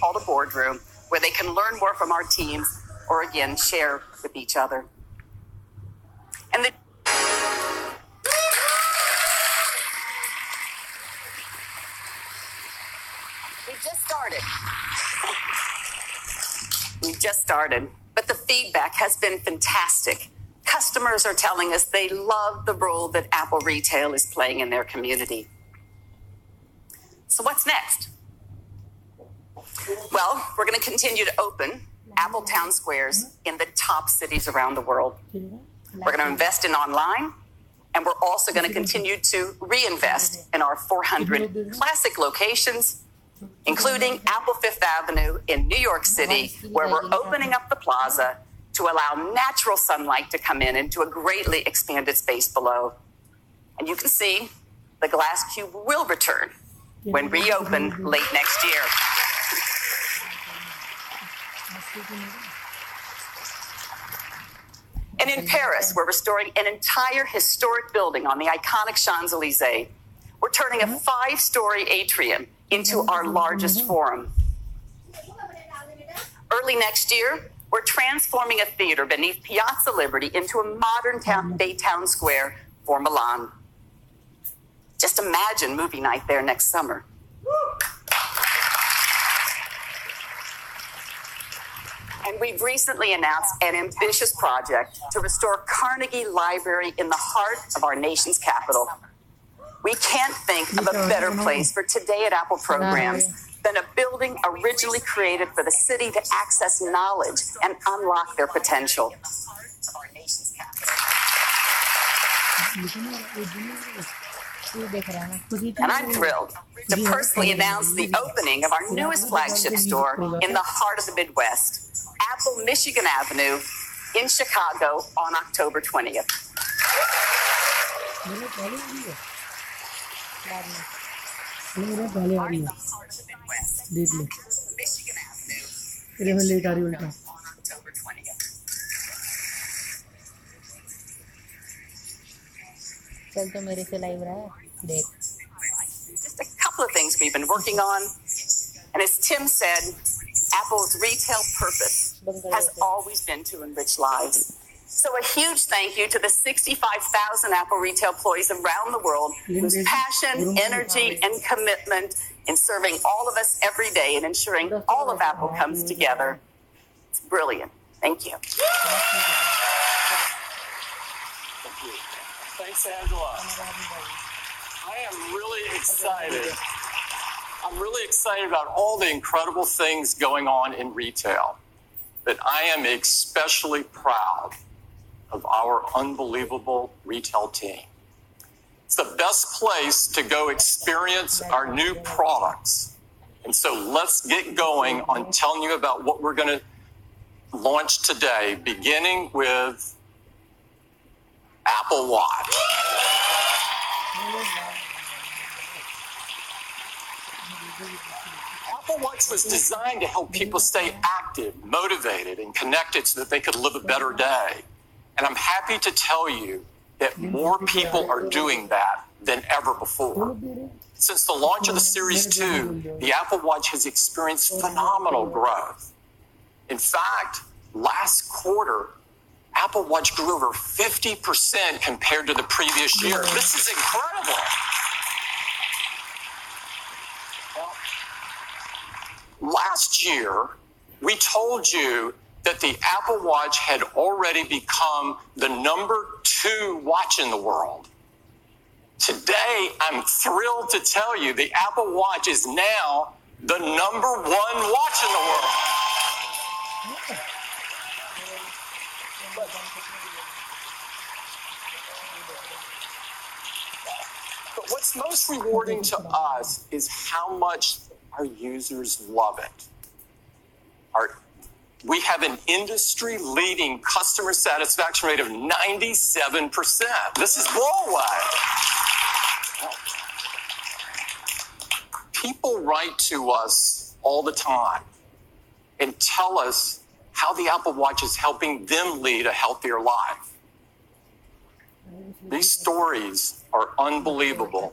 Called a boardroom where they can learn more from our teams or again share with each other. And we just started, but the feedback has been fantastic. Customers are telling us they love the role that Apple Retail is playing in their community. So what's next? Well, we're going to continue to open Apple Town Squares in the top cities around the world. We're going to invest in online, and we're also going to continue to reinvest in our 400 classic locations, including Apple Fifth Avenue in New York City, where we're opening up the plaza to allow natural sunlight to come in into a greatly expanded space below. And you can see the glass cube will return when reopened late next year. And in Paris, we're restoring an entire historic building on the iconic Champs-Élysées. We're turning a 5-story atrium into our largest forum. Early next year, we're transforming a theater beneath Piazza Liberty into a modern Baytown Square for Milan. Just imagine movie night there next summer. And we've recently announced an ambitious project to restore Carnegie Library in the heart of our nation's capital. We can't think of a better place for Today at Apple programs than a building originally created for the city to access knowledge and unlock their potential. And I'm thrilled to personally announce the opening of our newest flagship store in the heart of the Midwest, Apple Michigan Avenue in Chicago on October 20th. Just a couple of things we've been working on. And as Tim said, Apple's retail purpose has always been to enrich lives. So a huge thank you to the 65,000 Apple retail employees around the world whose passion, energy, and commitment in serving all of us every day and ensuring all of Apple comes together. It's brilliant. Thank you. Thanks, Angela. I am really excited. I'm really excited about all the incredible things going on in retail. But I am especially proud of our unbelievable retail team. It's the best place to go experience our new products. And so let's get going on telling you about what we're going to launch today, beginning with Apple Watch. Apple Watch was designed to help people stay active, motivated, and connected so that they could live a better day. And I'm happy to tell you that more people are doing that than ever before. Since the launch of the Series 2, the Apple Watch has experienced phenomenal growth. In fact, last quarter, Apple Watch grew over 50% compared to the previous year. This is incredible. Well, last year, we told you that the Apple Watch had already become the number 2 watch in the world. Today, I'm thrilled to tell you the Apple Watch is now the number 1 watch in the world. But what's most rewarding to us is how much our users love it. We have an industry-leading customer satisfaction rate of 97%. This is blow away. People write to us all the time and tell us how the Apple Watch is helping them lead a healthier life. These stories are unbelievable,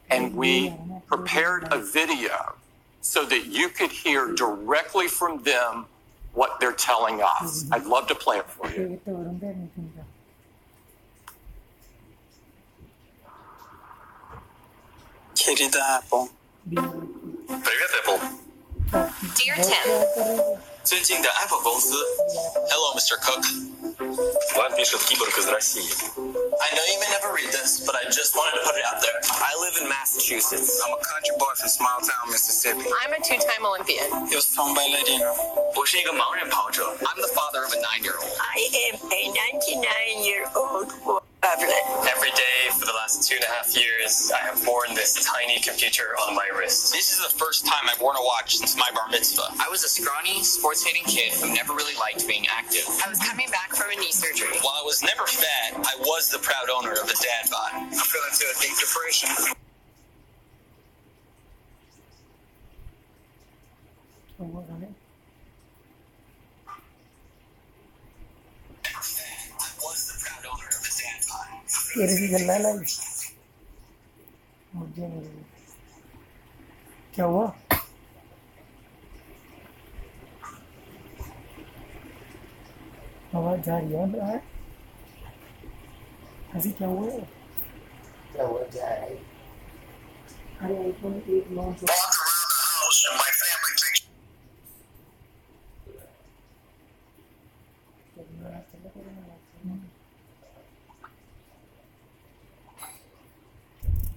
and we prepared a video so that you could hear directly from them what they're telling us. I'd love to play it for you. Querida Apple. Привет, Apple. Dear Tim, 尊敬的 Apple 公司 ，Hello, Mr. Cook. Вам пишет киборг из России. I know you may never read this, but I just wanted to put it out there. I live in Massachusetts. I'm a country boy from small town Mississippi. I'm a two-time Olympian. He was found by Ladino. 我是一个盲人跑者。I'm the father of a 9-year-old. I am a 99-year-old traveler. Every day for the last 2.5 years, I have worn this tiny computer on my wrist. This is the first time I've worn a watch since my bar mitzvah. I was a scrawny, sports-hating kid who never really liked being active. I was coming back from a knee surgery. While I was never fat, I was the proud owner of a dad bod. I'm feeling to a deep depression. क्या हुआ? आवाज जा रही है? ऐसी क्या हुआ? क्या हुआ जा रहा है? अरे iPhone 8 launch Walk around the house and my family thinks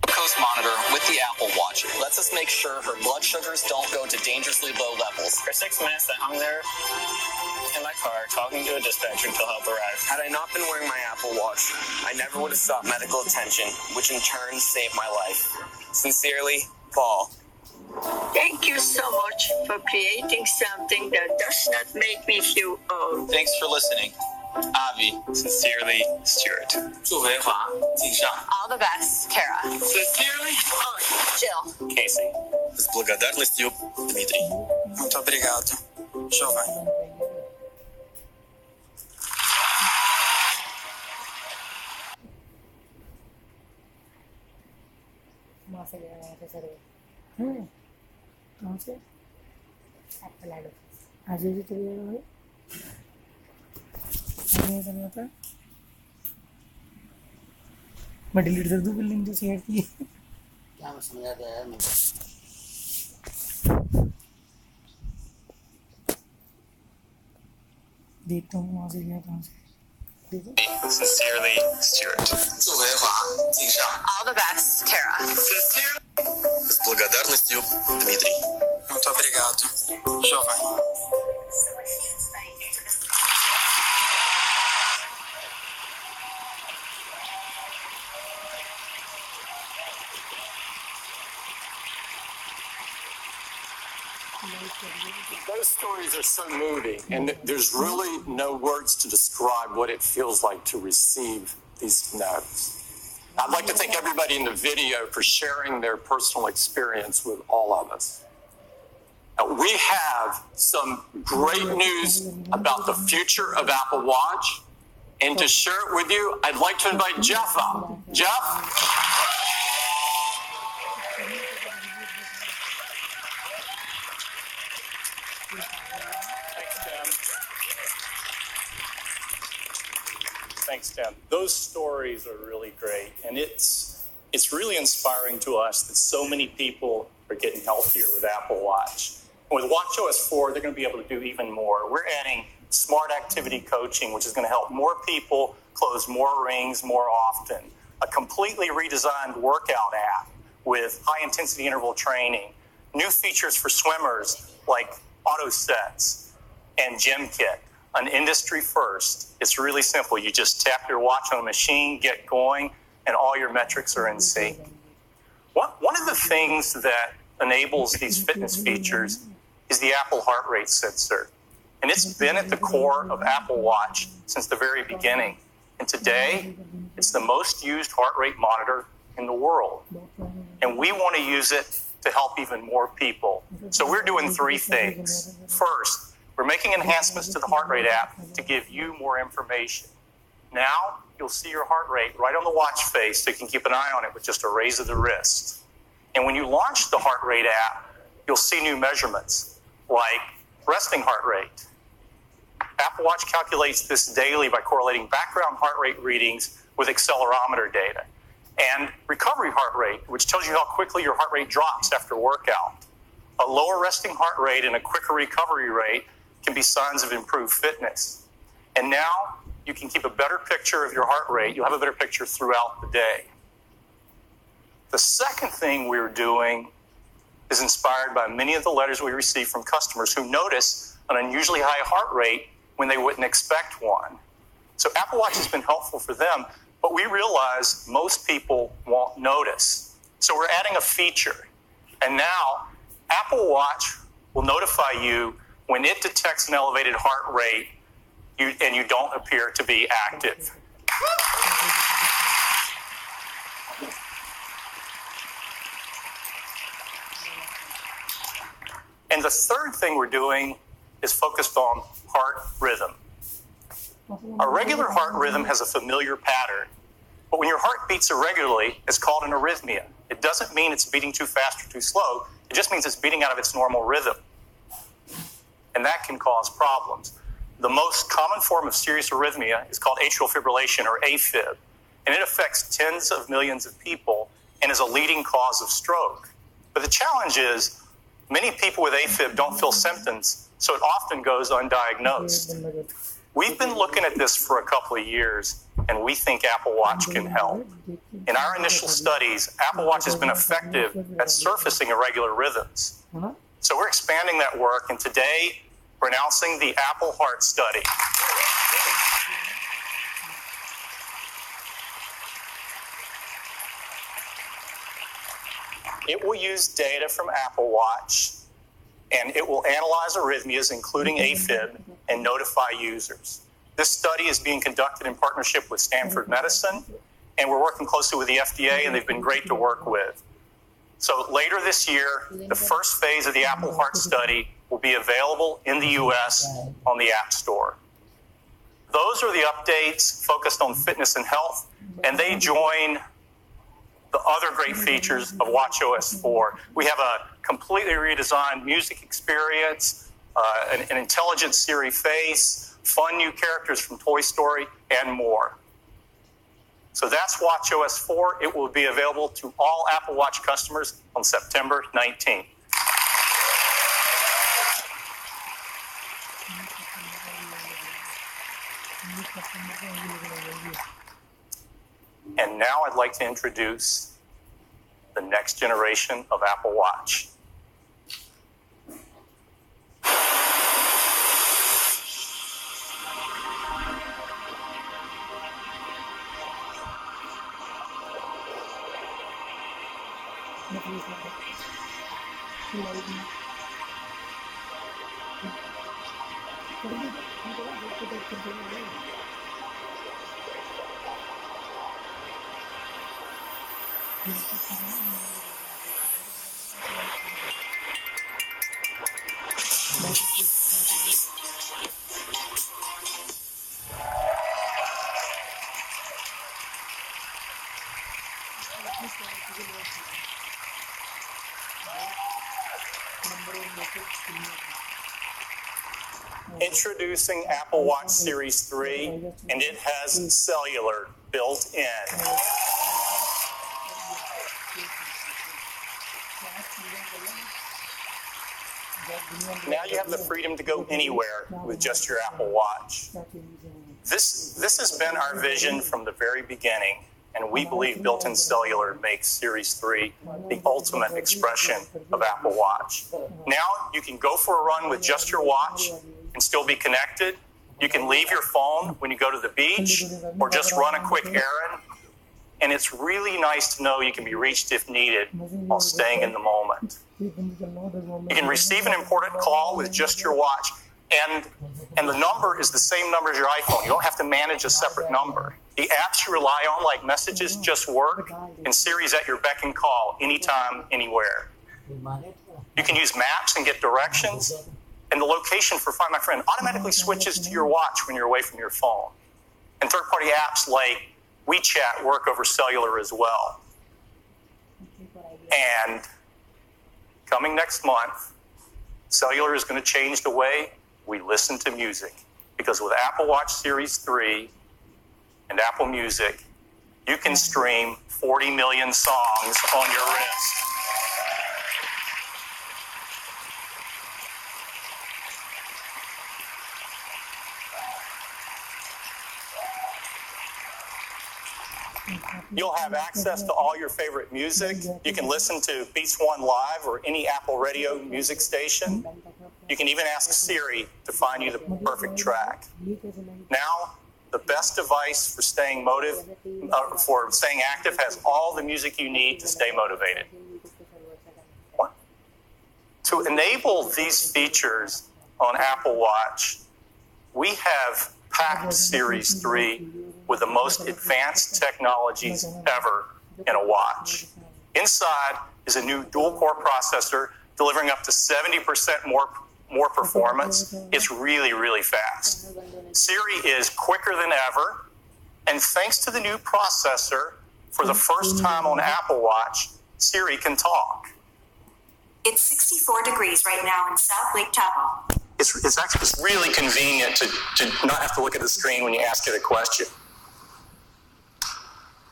Glucose monitor with the Apple Watch lets us make sure her blood sugars don't go to dangerously low levels. For 6 minutes, I hung there in my car talking to a dispatcher until help arrived. Had I not been wearing my Apple Watch, I never would have sought medical attention, which in turn saved my life. Sincerely, Paul. Thank you so much for creating something that does not make me feel old. Thanks for listening. Avi, sincerely, Stuart. 祝维华敬上. All the best, Kara. Sincerely, Jill. Casey. С благодарностью, Дмитрий. muito obrigado, Giovanni. वहाँ से गया वहाँ से sir कहाँ से Apple add आज ही चले जाएगा भाई नहीं चल जाता मैं डिलीट कर दूँ बिल्डिंग जो शेयर की क्या समझ आता है मुझे देखता हूँ वहाँ से गया कहाँ से Sincerely, Stuart. 祝维华敬上. All the best, Kara. sincerely. С благодарностью, Дмитрий. Muito obrigado, Giovanni. Those stories are so moving, and there's really no words to describe what it feels like to receive these notes. I'd like to thank everybody in the video for sharing their personal experience with all of us. Now, we have some great news about the future of Apple Watch, and to share it with you, I'd like to invite Jeff up. Jeff? Thanks, Tim. Those stories are really great, and it's really inspiring to us that so many people are getting healthier with Apple Watch. And with watchOS 4, they're going to be able to do even more. We're adding smart activity coaching, which is going to help more people close more rings more often. A completely redesigned workout app with high-intensity interval training. New features for swimmers like auto sets and gym kit. An industry first. It's really simple. You just tap your watch on a machine, get going, and all your metrics are in sync. One of the things that enables these fitness features is the Apple heart rate sensor. And it's been at the core of Apple Watch since the very beginning. And today, it's the most used heart rate monitor in the world. And we want to use it to help even more people. So we're doing 3 things. First, we're making enhancements to the heart rate app to give you more information. Now, you'll see your heart rate right on the watch face so you can keep an eye on it with just a raise of the wrist. And when you launch the heart rate app, you'll see new measurements like resting heart rate. Apple Watch calculates this daily by correlating background heart rate readings with accelerometer data. And recovery heart rate, which tells you how quickly your heart rate drops after workout. A lower resting heart rate and a quicker recovery rate can be signs of improved fitness. And now you can keep a better picture of your heart rate. You'll have a better picture throughout the day. The second thing we're doing is inspired by many of the letters we receive from customers who notice an unusually high heart rate when they wouldn't expect one. So Apple Watch has been helpful for them, but we realize most people won't notice. So we're adding a feature. And now Apple Watch will notify you when it detects an elevated heart rate and you don't appear to be active. And the third thing we're doing is focused on heart rhythm. A regular heart rhythm has a familiar pattern, but when your heart beats irregularly, it's called an arrhythmia. It doesn't mean it's beating too fast or too slow. It just means it's beating out of its normal rhythm. And that can cause problems. The most common form of serious arrhythmia is called atrial fibrillation, or AFib, and it affects tens of millions of people and is a leading cause of stroke. But the challenge is many people with AFib don't feel symptoms, so it often goes undiagnosed. We've been looking at this for a couple of years, and we think Apple Watch can help. In our initial studies, Apple Watch has been effective at surfacing irregular rhythms. So we're expanding that work, and today we're announcing the Apple Heart Study. It will use data from Apple Watch, and it will analyze arrhythmias, including AFib, and notify users. This study is being conducted in partnership with Stanford Medicine, and we're working closely with the FDA, and they've been great to work with. So later this year, the first phase of the Apple Heart Study will be available in the US on the App Store. Those are the updates focused on fitness and health, and they join the other great features of watchOS 4. We have a completely redesigned music experience, an intelligent Siri face, fun new characters from Toy Story, and more. So that's watchOS 4. It will be available to all Apple Watch customers on September 19th. And now I'd like to introduce the next generation of Apple Watch. Introducing Apple Watch Series 3, and it has cellular built in. Now you have the freedom to go anywhere with just your Apple Watch. This has been our vision from the very beginning, and we believe built-in cellular makes Series 3 the ultimate expression of Apple Watch. Now you can go for a run with just your watch and still be connected. You can leave your phone when you go to the beach or just run a quick errand. And it's really nice to know you can be reached if needed while staying in the moment. You can receive an important call with just your watch, and the number is the same number as your iPhone. You don't have to manage a separate number. The apps you rely on, like Messages, just work, and Siri's at your beck and call anytime, anywhere. You can use maps and get directions, and the location for Find My Friend automatically switches to your watch when you're away from your phone. And third-party apps like WeChat work over cellular as well. And coming next month, cellular is going to change the way we listen to music. Because with Apple Watch Series 3 and Apple Music, you can stream 40 million songs on your wrist. You'll have access to all your favorite music. You can listen to Beats One Live or any Apple radio music station. You can even ask Siri to find you the perfect track. Now, the best device for staying active has all the music you need to stay motivated. What? To enable these features on Apple Watch, we have packed Series 3 with the most advanced technologies ever in a watch. Inside is a new dual-core processor delivering up to 70% more performance. It's really, really fast. Siri is quicker than ever, and thanks to the new processor, for the first time on Apple Watch, Siri can talk. It's 64 degrees right now in South Lake Tahoe. It's really convenient to not have to look at the screen when you ask it a question.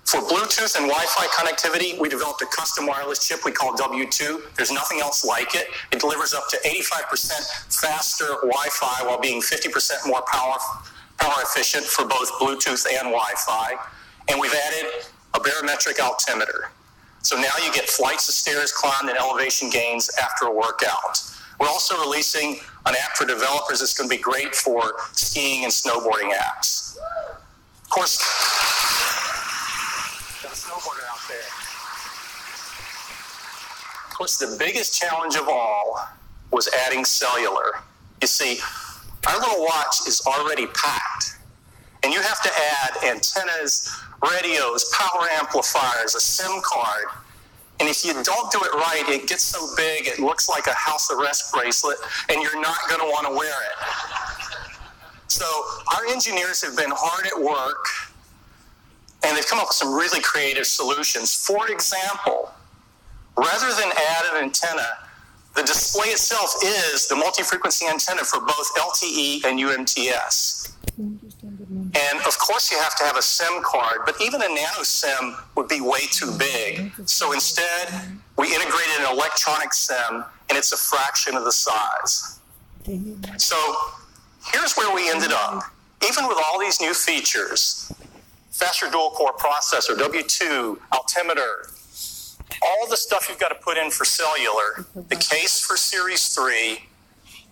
For Bluetooth and Wi-Fi connectivity, we developed a custom wireless chip we call W2. There's nothing else like it. It delivers up to 85% faster Wi-Fi while being 50% more power efficient for both Bluetooth and Wi-Fi. And we've added a barometric altimeter. So now you get flights of stairs climbed and elevation gains after a workout. We're also releasing an app for developers that's going to be great for skiing and snowboarding apps. Of course, got a snowboarder out there. Of course, the biggest challenge of all was adding cellular. You see, our little watch is already packed, and you have to add antennas, radios, power amplifiers, a SIM card. And if you don't do it right, it gets so big it looks like a house arrest bracelet, and you're not going to want to wear it. So our engineers have been hard at work, and they've come up with some really creative solutions. For example, rather than add an antenna, the display itself is the multi-frequency antenna for both LTE and UMTS. And of course you have to have a SIM card, but even a nano SIM would be way too big. So instead, we integrated an electronic SIM, and it's a fraction of the size. So here's where we ended up. Even with all these new features, faster dual-core processor, W2, altimeter, all the stuff you've got to put in for cellular, the case for Series 3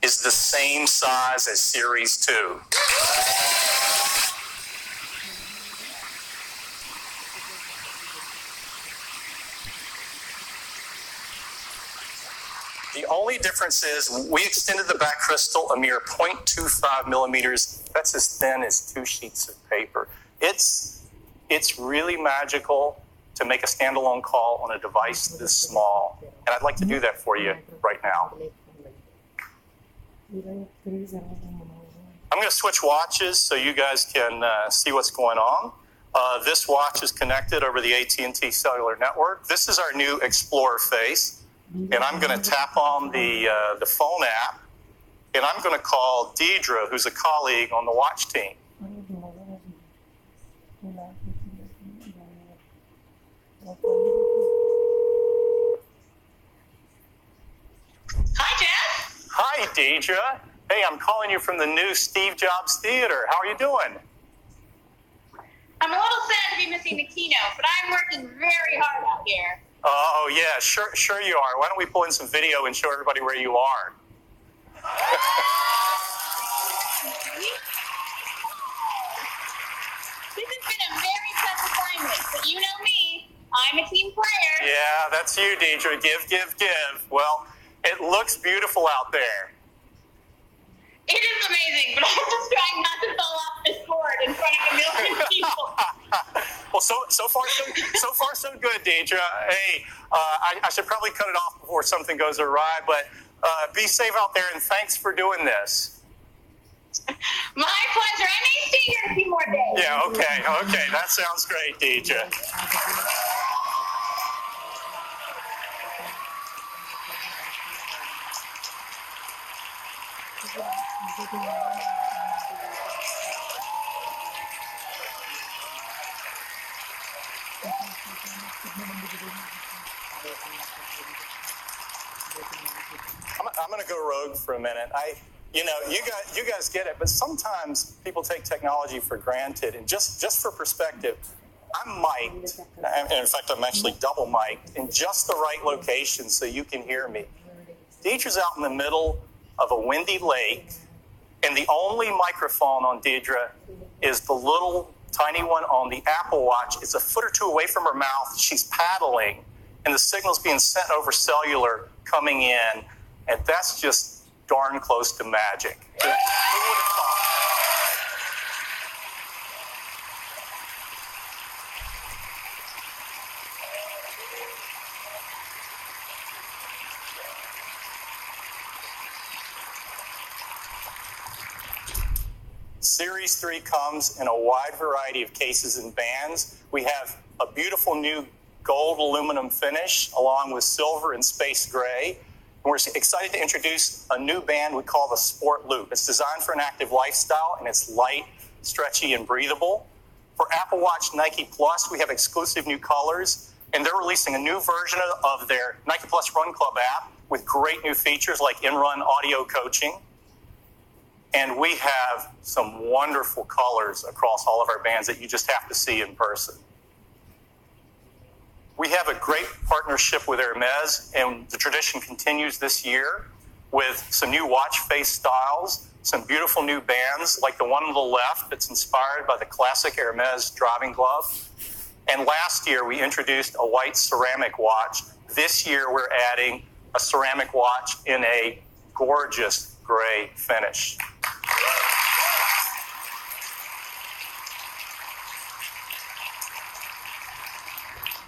is the same size as Series 2. The only difference is we extended the back crystal a mere 0.25 millimeters. That's as thin as 2 sheets of paper. It's really magical to make a standalone call on a device this small. And I'd like to do that for you right now. I'm going to switch watches so you guys can see what's going on. This watch is connected over the AT&T cellular network. This is our new Explorer face. And I'm going to tap on the phone app, and I'm going to call Deidre, who's a colleague on the watch team. Hi, Jeff. Hi, Deidre. Hey, I'm calling you from the new Steve Jobs Theater. How are you doing? I'm a little sad to be missing the keynote, but I'm working very hard out here. Oh, yeah, sure you are. Why don't we pull in some video and show everybody where you are? This has been a very tough assignment, but you know me. I'm a team player. Yeah, that's you, Deidre. Give. Well, it looks beautiful out there. It is amazing, but I'm just trying not to fall off this board in front of a million people. Well, so far so good, Deidre. Hey, I should probably cut it off before something goes awry, but be safe out there, and thanks for doing this. My pleasure. I may stay here a few more days. Yeah, okay. That sounds great, Deidre. I'm going to go rogue for a minute. You guys get it, but sometimes people take technology for granted. And just for perspective, I'm mic'd. And in fact, I'm actually double mic'd in just the right location so you can hear me. Deidre's out in the middle of a windy lake, and the only microphone on Deidre is the little tiny one on the Apple Watch. It's a foot or two away from her mouth. She's paddling, and the signal's being sent over cellular coming in, and that's just darn close to magic. Who would have thought? Series 3 comes in a wide variety of cases and bands. We have a beautiful new gold aluminum finish along with silver and space gray. And we're excited to introduce a new band we call the Sport Loop. It's designed for an active lifestyle, and it's light, stretchy, and breathable. For Apple Watch Nike Plus, we have exclusive new colors, and they're releasing a new version of their Nike Plus Run Club app with great new features like in-run audio coaching. And we have some wonderful colors across all of our bands that you just have to see in person. We have a great partnership with Hermes, and the tradition continues this year with some new watch face styles, some beautiful new bands like the one on the left that's inspired by the classic Hermes driving glove. And last year, we introduced a white ceramic watch. This year, we're adding a ceramic watch in a gorgeous gray finish.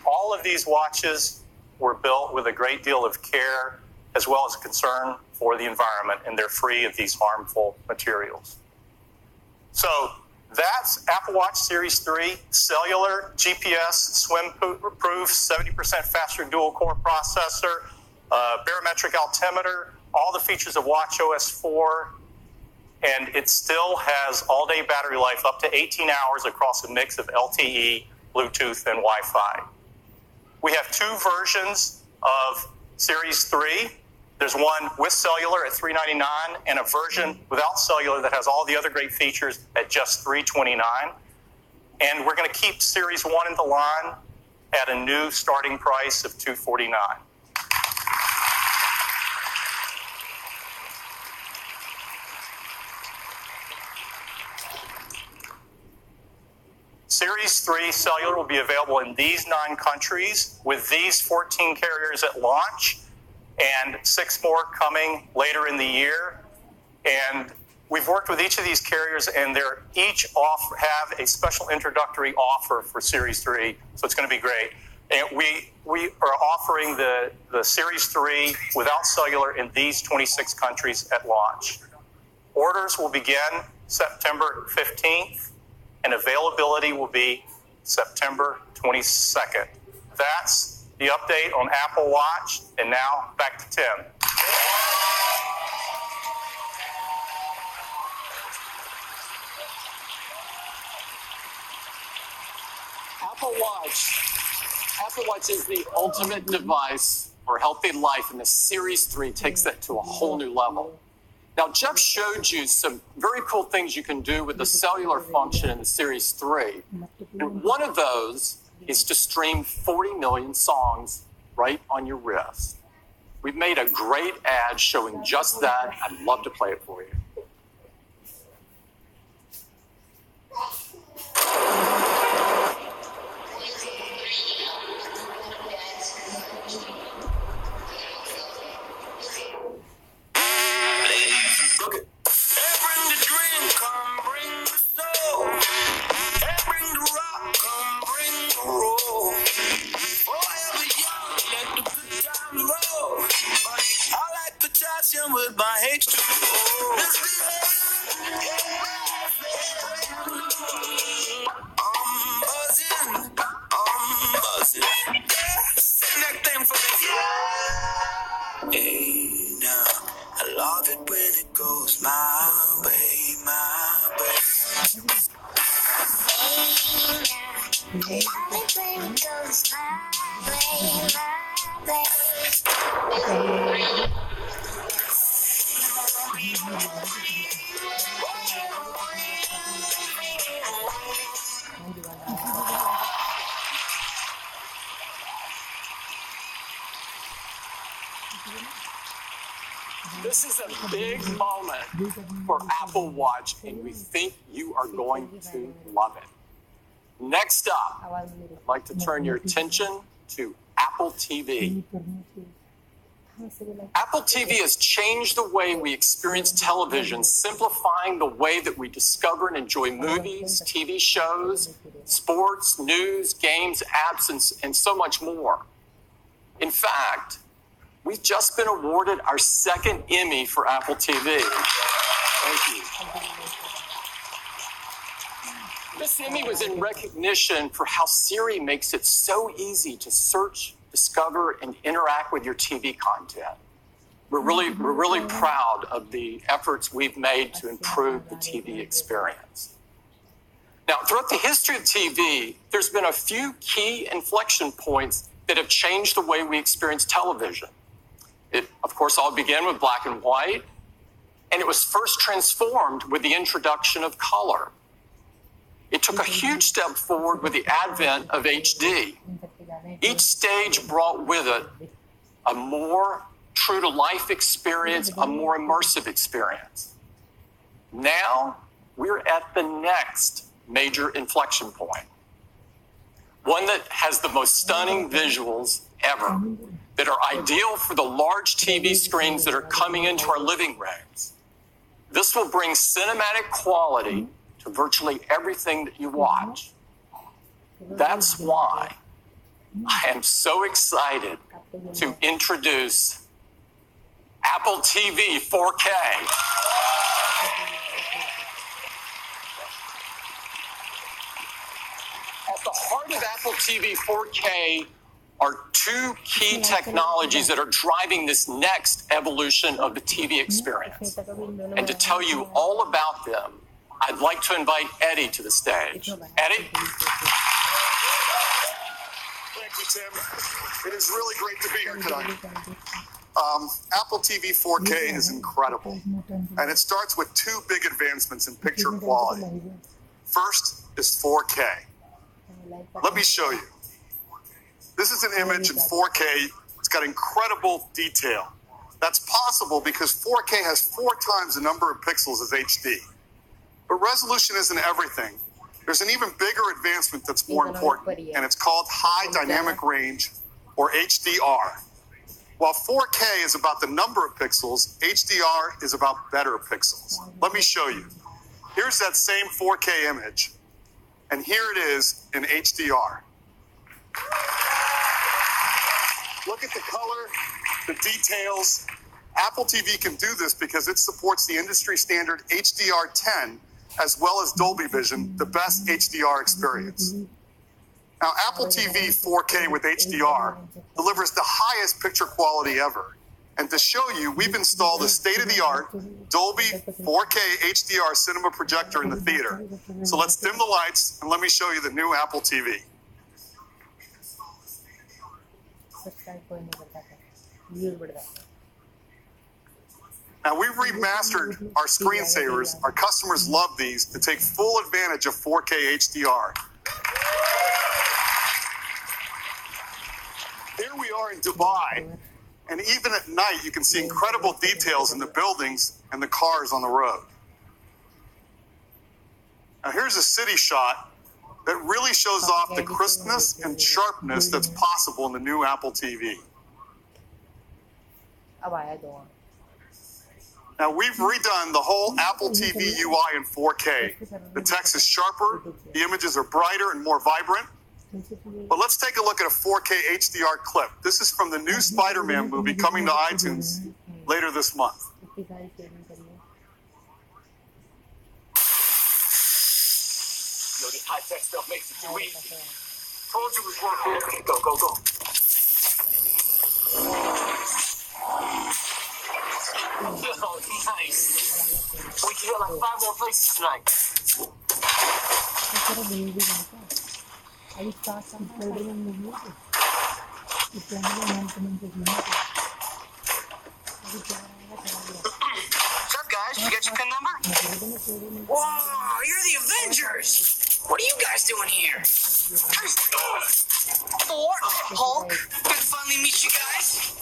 All of these watches were built with a great deal of care as well as concern for the environment, and they're free of these harmful materials. So that's Apple Watch Series 3, cellular, GPS, swim-proof, 70% faster dual-core processor, barometric altimeter, all the features of watchOS 4, and it still has all-day battery life up to 18 hours across a mix of LTE, Bluetooth, and Wi-Fi. We have two versions of Series 3. There's one with cellular at $399 and a version without cellular that has all the other great features at just $329. And we're going to keep Series 1 in the line at a new starting price of $249. Series 3 cellular will be available in these 9 countries with these 14 carriers at launch and 6 more coming later in the year. And we've worked with each of these carriers, and they're each have a special introductory offer for Series 3, so it's going to be great. And we are offering the Series 3 without cellular in these 26 countries at launch. Orders will begin September 15th. And availability will be September 22nd. That's the update on Apple Watch. And now back to Tim. Apple Watch is the ultimate device for healthy life, and the Series 3 takes that to a whole new level. Now, Jeff showed you some very cool things you can do with the cellular function in the Series 3. And one of those is to stream 40 million songs right on your wrist. We've made a great ad showing just that. I'd love to play it for you. With my H2O. I'm buzzing. Yeah, sing that thing for me. Yeah. This is a big moment for Apple Watch, and we think you are going to love it. Next up, I'd like to turn your attention to Apple TV. Apple TV has changed the way we experience television, simplifying the way that we discover and enjoy movies, TV shows, sports, news, games, apps, and so much more. In fact, we've just been awarded our second Emmy for Apple TV. Thank you. This Emmy was in recognition for how Siri makes it so easy to search, discover, and interact with your TV content. We're really proud of the efforts we've made to improve the TV experience. Now, throughout the history of TV, there's been a few key inflection points that have changed the way we experience television. It, of course, all began with black and white, and it was first transformed with the introduction of color. It took a huge step forward with the advent of HD. Each stage brought with it a more true-to-life experience, a more immersive experience. Now, we're at the next major inflection point, one that has the most stunning visuals ever, that are ideal for the large TV screens that are coming into our living rooms. This will bring cinematic quality to virtually everything that you watch. That's why I am so excited to introduce Apple TV 4K. At the heart of Apple TV 4K are two key technologies that are driving this next evolution of the TV experience. And to tell you all about them, I'd like to invite Eddie to the stage. Eddie? Thank you, Tim. It is really great to be here tonight. Apple TV 4K is incredible, and it starts with two big advancements in picture quality. First is 4K. Let me show you. This is an image in 4K. It's got incredible detail. That's possible because 4K has 4 times the number of pixels as HD. But resolution isn't everything. There's an even bigger advancement that's more important, and it's called high dynamic range, or HDR. While 4K is about the number of pixels, HDR is about better pixels. Let me show you. Here's that same 4K image, and here it is in HDR. Look at the color, the details. Apple TV can do this because it supports the industry standard HDR10 as well as Dolby Vision, the best HDR experience. Now, Apple TV 4K with HDR delivers the highest picture quality ever. And to show you, we've installed a state-of-the-art Dolby 4K HDR cinema projector in the theater. So let's dim the lights and let me show you the new Apple TV. Now, we've remastered our screensavers. Our customers love these to take full advantage of 4K HDR. Here we are in Dubai, and even at night, you can see incredible details in the buildings and the cars on the road. Now, here's a city shot that really shows off the crispness and sharpness that's possible in the new Apple TV. Now, we've redone the whole Apple TV UI in 4K. The text is sharper, the images are brighter and more vibrant. But let's take a look at a 4K HDR clip. This is from the new Spider-Man movie coming to iTunes later this month. Yo, this high-tech stuff makes it too easy. Told you it was working. Okay, go, go, go. Oh, nice. We can hit like 5 more places tonight. What's up, guys? Did you get your PIN number? Whoa, you're the Avengers! What are you guys doing here? Thor, Hulk, good to finally meet you guys.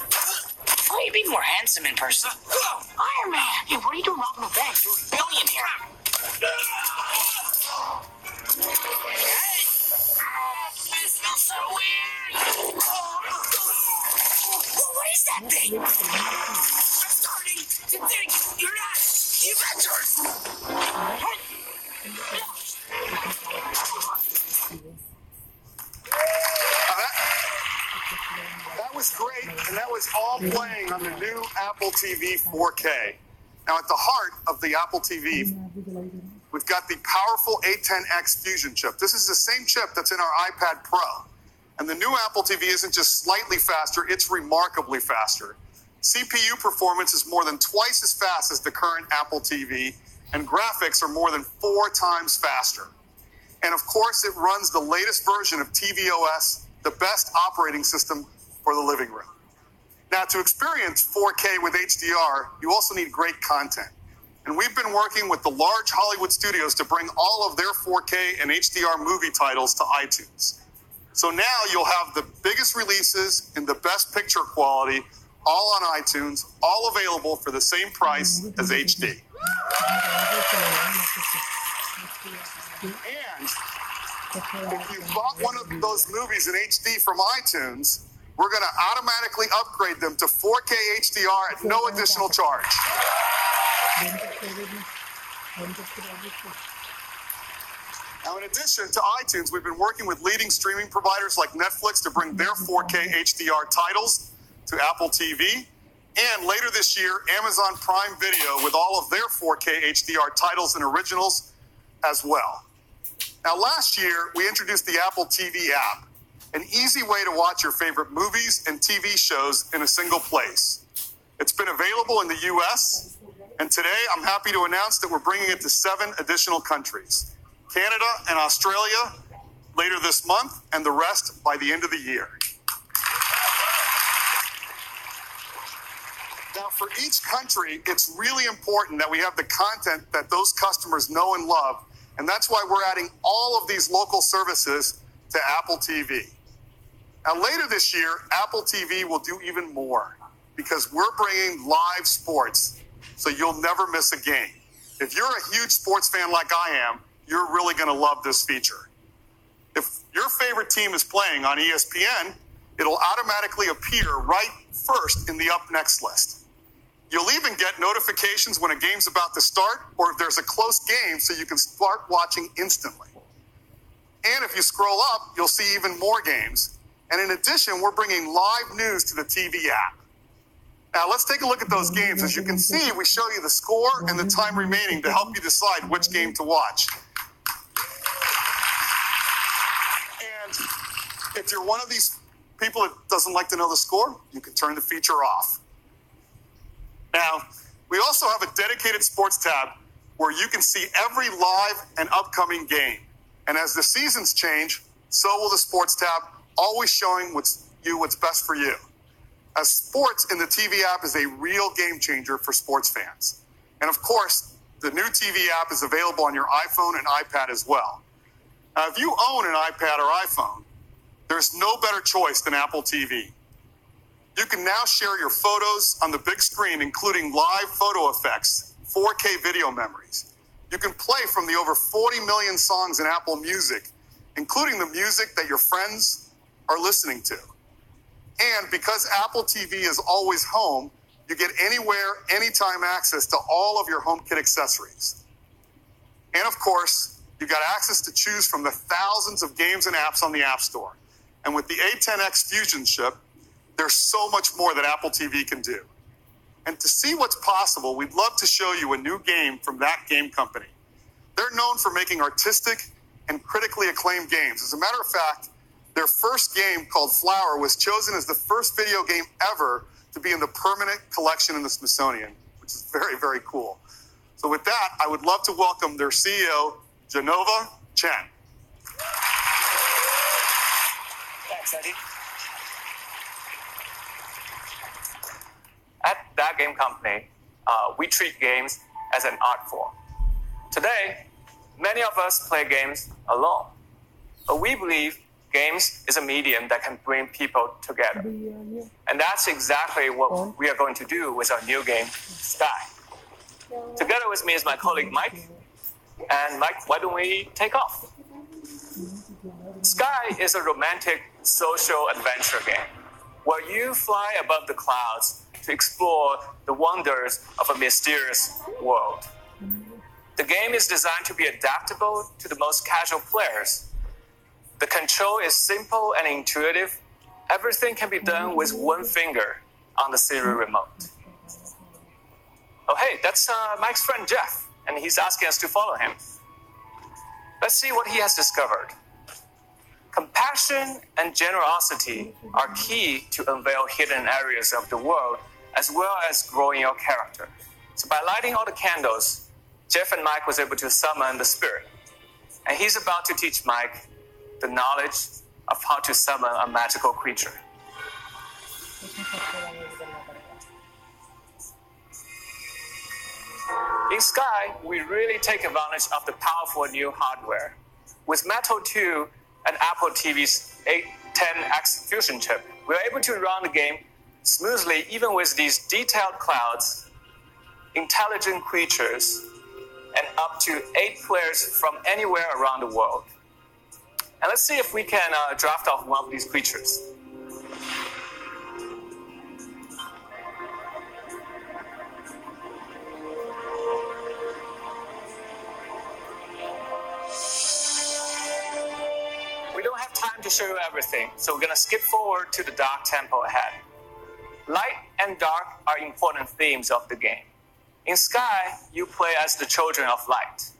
Oh, you'd be more handsome in person. Iron Man! Hey, what are you doing robbing a bank? You're a billionaire. Hey! This smells so weird! What is that thing? I'm starting to think you're not the Avengers! That was great, and that was all playing on the new Apple TV 4K. Now, at the heart of the Apple TV, we've got the powerful A10X Fusion chip. This is the same chip that's in our iPad Pro. And the new Apple TV isn't just slightly faster, it's remarkably faster. CPU performance is more than twice as fast as the current Apple TV, and graphics are more than 4 times faster. And of course, it runs the latest version of tvOS, the best operating system for the living room. Now, to experience 4K with HDR, you also need great content. And we've been working with the large Hollywood studios to bring all of their 4K and HDR movie titles to iTunes. So now you'll have the biggest releases in the best picture quality, all on iTunes, all available for the same price as HD. And if you bought one of those movies in HD from iTunes, we're going to automatically upgrade them to 4K HDR at no additional charge. Now, in addition to iTunes, we've been working with leading streaming providers like Netflix to bring their 4K HDR titles to Apple TV. And later this year, Amazon Prime Video with all of their 4K HDR titles and originals as well. Now, last year, we introduced the Apple TV app, an easy way to watch your favorite movies and TV shows in a single place. It's been available in the US, and today I'm happy to announce that we're bringing it to 7 additional countries: Canada and Australia later this month, and the rest by the end of the year. Now, for each country, it's really important that we have the content that those customers know and love, and that's why we're adding all of these local services to Apple TV. Now, later this year, Apple TV will do even more because we're bringing live sports, so you'll never miss a game. If you're a huge sports fan like I am, you're really going to love this feature. If your favorite team is playing on ESPN, it'll automatically appear right first in the Up Next list. You'll even get notifications when a game's about to start or if there's a close game, so you can start watching instantly. And if you scroll up, you'll see even more games. And in addition, we're bringing live news to the TV app. Now, let's take a look at those games. As you can see, we show you the score and the time remaining to help you decide which game to watch. And if you're one of these people that doesn't like to know the score, you can turn the feature off. Now, we also have a dedicated sports tab where you can see every live and upcoming game. And as the seasons change, so will the sports tab, always showing what's best for you. As sports in the TV app is a real game changer for sports fans. And of course, the new TV app is available on your iPhone and iPad as well. Now, if you own an iPad or iPhone, there's no better choice than Apple TV. You can now share your photos on the big screen, including live photo effects, 4K video memories. You can play from the over 40 million songs in Apple Music, including the music that your friends are listening to. And because Apple TV is always home, you get anywhere, anytime access to all of your HomeKit accessories. And of course, you got access to choose from the thousands of games and apps on the App Store. And with the A10X Fusion chip, there's so much more that Apple TV can do. And to see what's possible, we'd love to show you a new game from that game company. They're known for making artistic and critically acclaimed games. As a matter of fact, their first game, called Flower, was chosen as the first video game ever to be in the permanent collection in the Smithsonian, which is very, very cool. So with that, I would love to welcome their CEO, Genova Chen. Thanks, Eddie. At that game company, we treat games as an art form. Today, many of us play games alone, but we believe games is a medium that can bring people together. And that's exactly what we are going to do with our new game, Sky. Together with me is my colleague, Mike. And Mike, why don't we take off? Sky is a romantic social adventure game where you fly above the clouds to explore the wonders of a mysterious world. The game is designed to be adaptable to the most casual players. The control is simple and intuitive. Everything can be done with one finger on the Siri remote. Oh, hey, that's Mike's friend Jeff, and he's asking us to follow him. Let's see what he has discovered. Compassion and generosity are key to unveil hidden areas of the world, as well as growing your character. So by lighting all the candles, Jeff and Mike was able to summon the spirit. And he's about to teach Mike the knowledge of how to summon a magical creature. In Sky, we really take advantage of the powerful new hardware. With Metal 2 and Apple TV's 810X Fusion chip, we're able to run the game smoothly even with these detailed clouds, intelligent creatures, and up to 8 players from anywhere around the world. And let's see if we can draft off one of these creatures. We don't have time to show you everything, so we're going to skip forward to the dark temple ahead. Light and dark are important themes of the game. In Sky, you play as the children of light,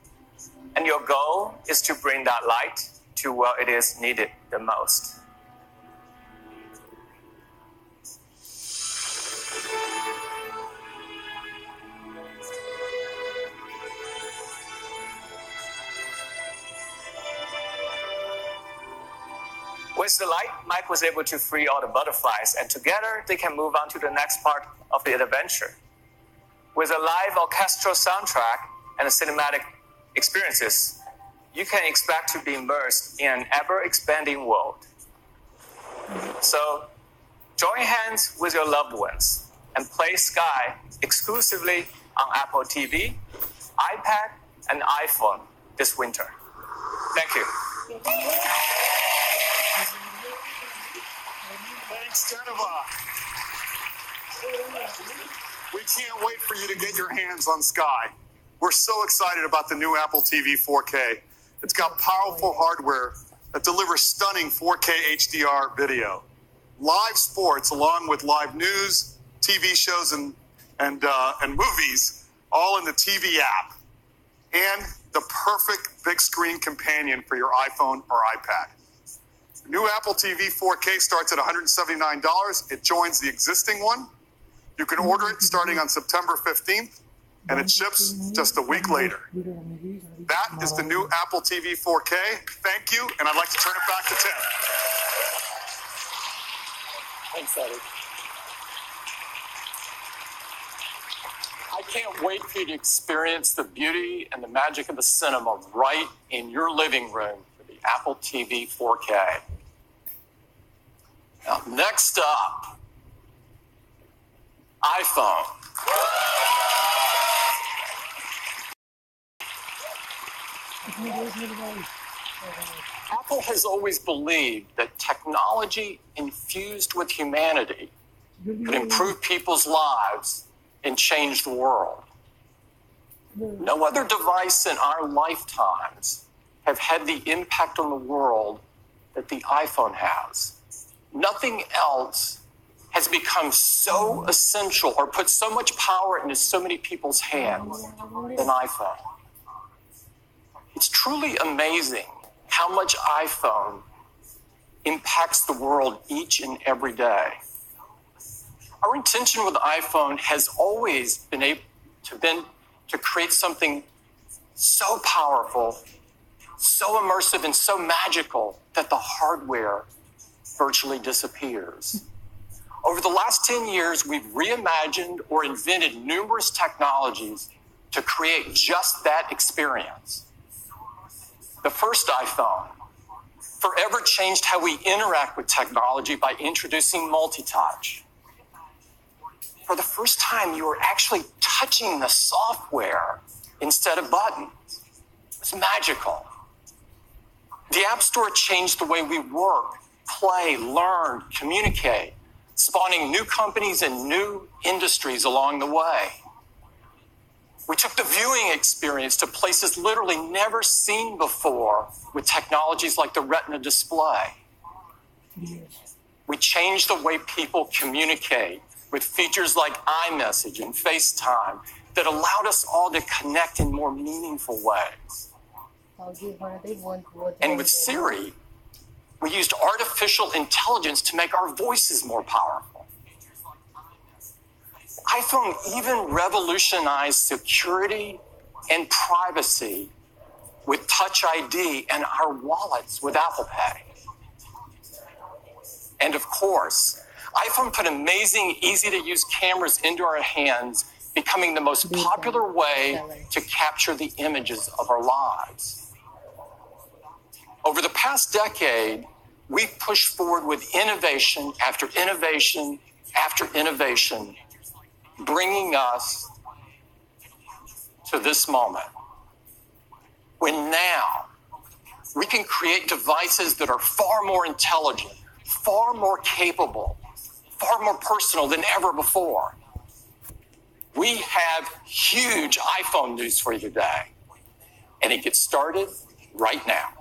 and your goal is to bring that light to where it is needed the most. With the light, Mike was able to free all the butterflies, and together they can move on to the next part of the adventure. With a live orchestral soundtrack and cinematic experiences, you can expect to be immersed in an ever-expanding world. So, join hands with your loved ones and play Sky exclusively on Apple TV, iPad, and iPhone this winter. Thank you. Thanks, Geneva. We can't wait for you to get your hands on Sky. We're so excited about the new Apple TV 4K. It's got powerful hardware that delivers stunning 4K HDR video, live sports along with live news, TV shows, and movies, all in the TV app, and the perfect big screen companion for your iPhone or iPad. The new Apple TV 4K starts at $179. It joins the existing one. You can order it starting on September 15th, and it ships just a week later. That is the new Apple TV 4K. Thank you, and I'd like to turn it back to Tim. Thanks, Eddie. I can't wait for you to experience the beauty and the magic of the cinema right in your living room for the Apple TV 4K. Now, next up, iPhone. Apple has always believed that technology infused with humanity could improve people's lives and change the world. No other device in our lifetimes have had the impact on the world that the iPhone has. Nothing else has become so essential or put so much power into so many people's hands than iPhone. It's truly amazing how much iPhone impacts the world each and every day. Our intention with the iPhone has always been to create something so powerful, so immersive, and so magical that the hardware virtually disappears. Over the last 10 years, we've reimagined or invented numerous technologies to create just that experience. The first iPhone forever changed how we interact with technology by introducing multi-touch. For the first time, you were actually touching the software instead of buttons. It was magical. The App Store changed the way we work, play, learn, communicate, spawning new companies and new industries along the way. We took the viewing experience to places literally never seen before with technologies like the Retina display. We changed the way people communicate with features like iMessage and FaceTime that allowed us all to connect in more meaningful ways. And with Siri, we used artificial intelligence to make our voices more powerful. iPhone even revolutionized security and privacy with Touch ID and our wallets with Apple Pay. And of course, iPhone put amazing, easy-to-use cameras into our hands, becoming the most popular way to capture the images of our lives. Over the past decade, we've pushed forward with innovation after innovation after innovation, bringing us to this moment, when now we can create devices that are far more intelligent, far more capable, far more personal than ever before. We have huge iPhone news for you today, and it gets started right now.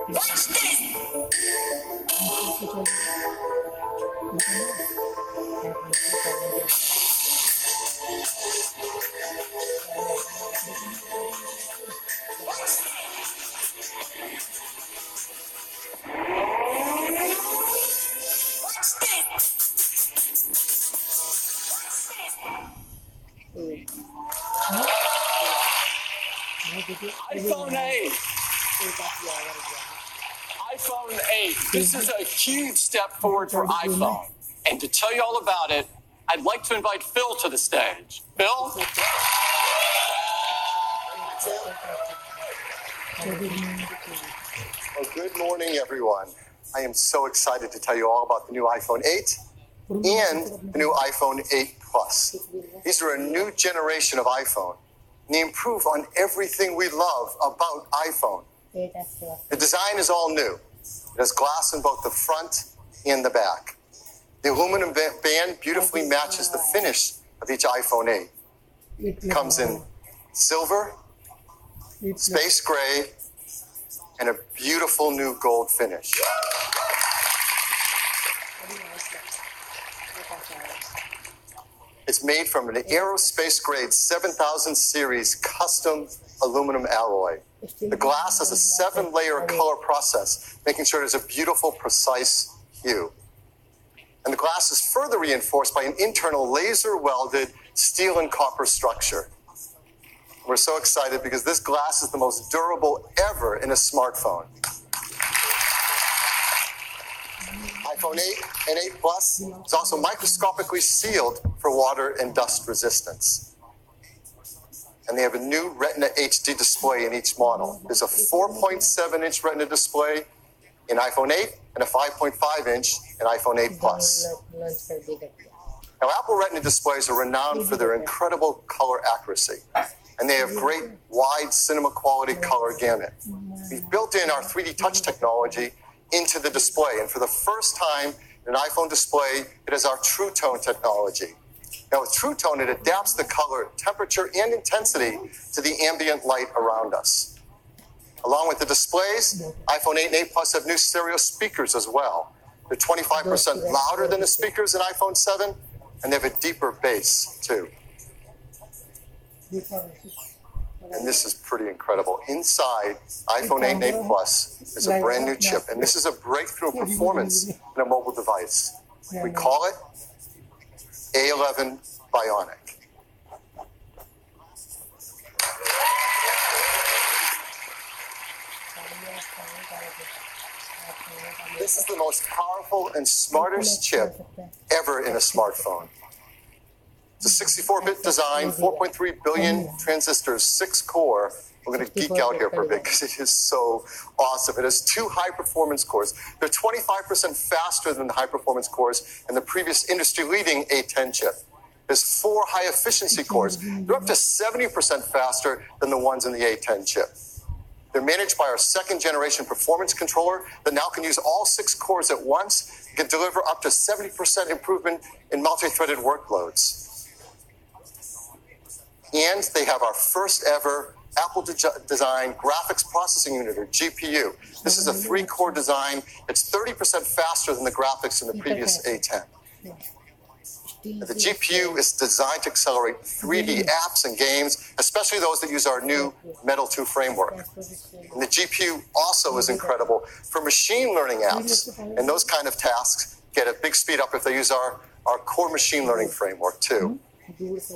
Watch this! iPhone 8. iPhone 8. This is a huge step forward for iPhone. And to tell you all about it, I'd like to invite Phil to the stage. Phil? Well, good morning, everyone. I am so excited to tell you all about the new iPhone 8 and the new iPhone 8 Plus. These are a new generation of iPhone, and they improve on everything we love about iPhone. The design is all new. It has glass in both the front and the back. The aluminum band beautifully matches the finish of each iPhone 8. It comes in silver, space gray, and a beautiful new gold finish. It's made from an aerospace grade 7000 series custom aluminum alloy. The glass has a 7-layer color process, making sure there's a beautiful, precise hue. And the glass is further reinforced by an internal laser-welded steel and copper structure. We're so excited because this glass is the most durable ever in a smartphone. iPhone 8 and 8 Plus is also microscopically sealed for water and dust resistance. And they have a new Retina HD display in each model. There's a 4.7-inch Retina display in iPhone 8 and a 5.5-inch in iPhone 8 Plus. Now, Apple Retina displays are renowned for their incredible color accuracy, and they have great wide cinema quality color gamut. We've built in our 3D touch technology into the display, and for the first time in an iPhone display, it has our True Tone technology. Now, with True Tone, it adapts the color, temperature, and intensity to the ambient light around us. Along with the displays, iPhone 8 and 8 Plus have new stereo speakers as well. They're 25% louder than the speakers in iPhone 7, and they have a deeper bass, too. And this is pretty incredible. Inside iPhone 8 and 8 Plus is a brand new chip, and this is a breakthrough performance in a mobile device. We call it A11 Bionic. This is the most powerful and smartest chip ever in a smartphone. It's a 64-bit design, 4.3 billion transistors, 6-core. We're going to geek out here for a bit because it is so awesome. It has 2 high-performance cores. They're 25% faster than the high-performance cores in the previous industry-leading A10 chip. There's 4 high-efficiency cores. They're up to 70% faster than the ones in the A10 chip. They're managed by our 2nd-generation performance controller that now can use all 6 cores at once and can deliver up to 70% improvement in multi-threaded workloads. And they have our first ever Apple design graphics processing unit, or GPU. This is a 3-core design. It's 30% faster than the graphics in the previous A10. The GPU is designed to accelerate 3D apps and games, especially those that use our new Metal 2 framework. And the GPU also is incredible for machine learning apps, and those kind of tasks get a big speed up if they use our core machine learning framework too. There's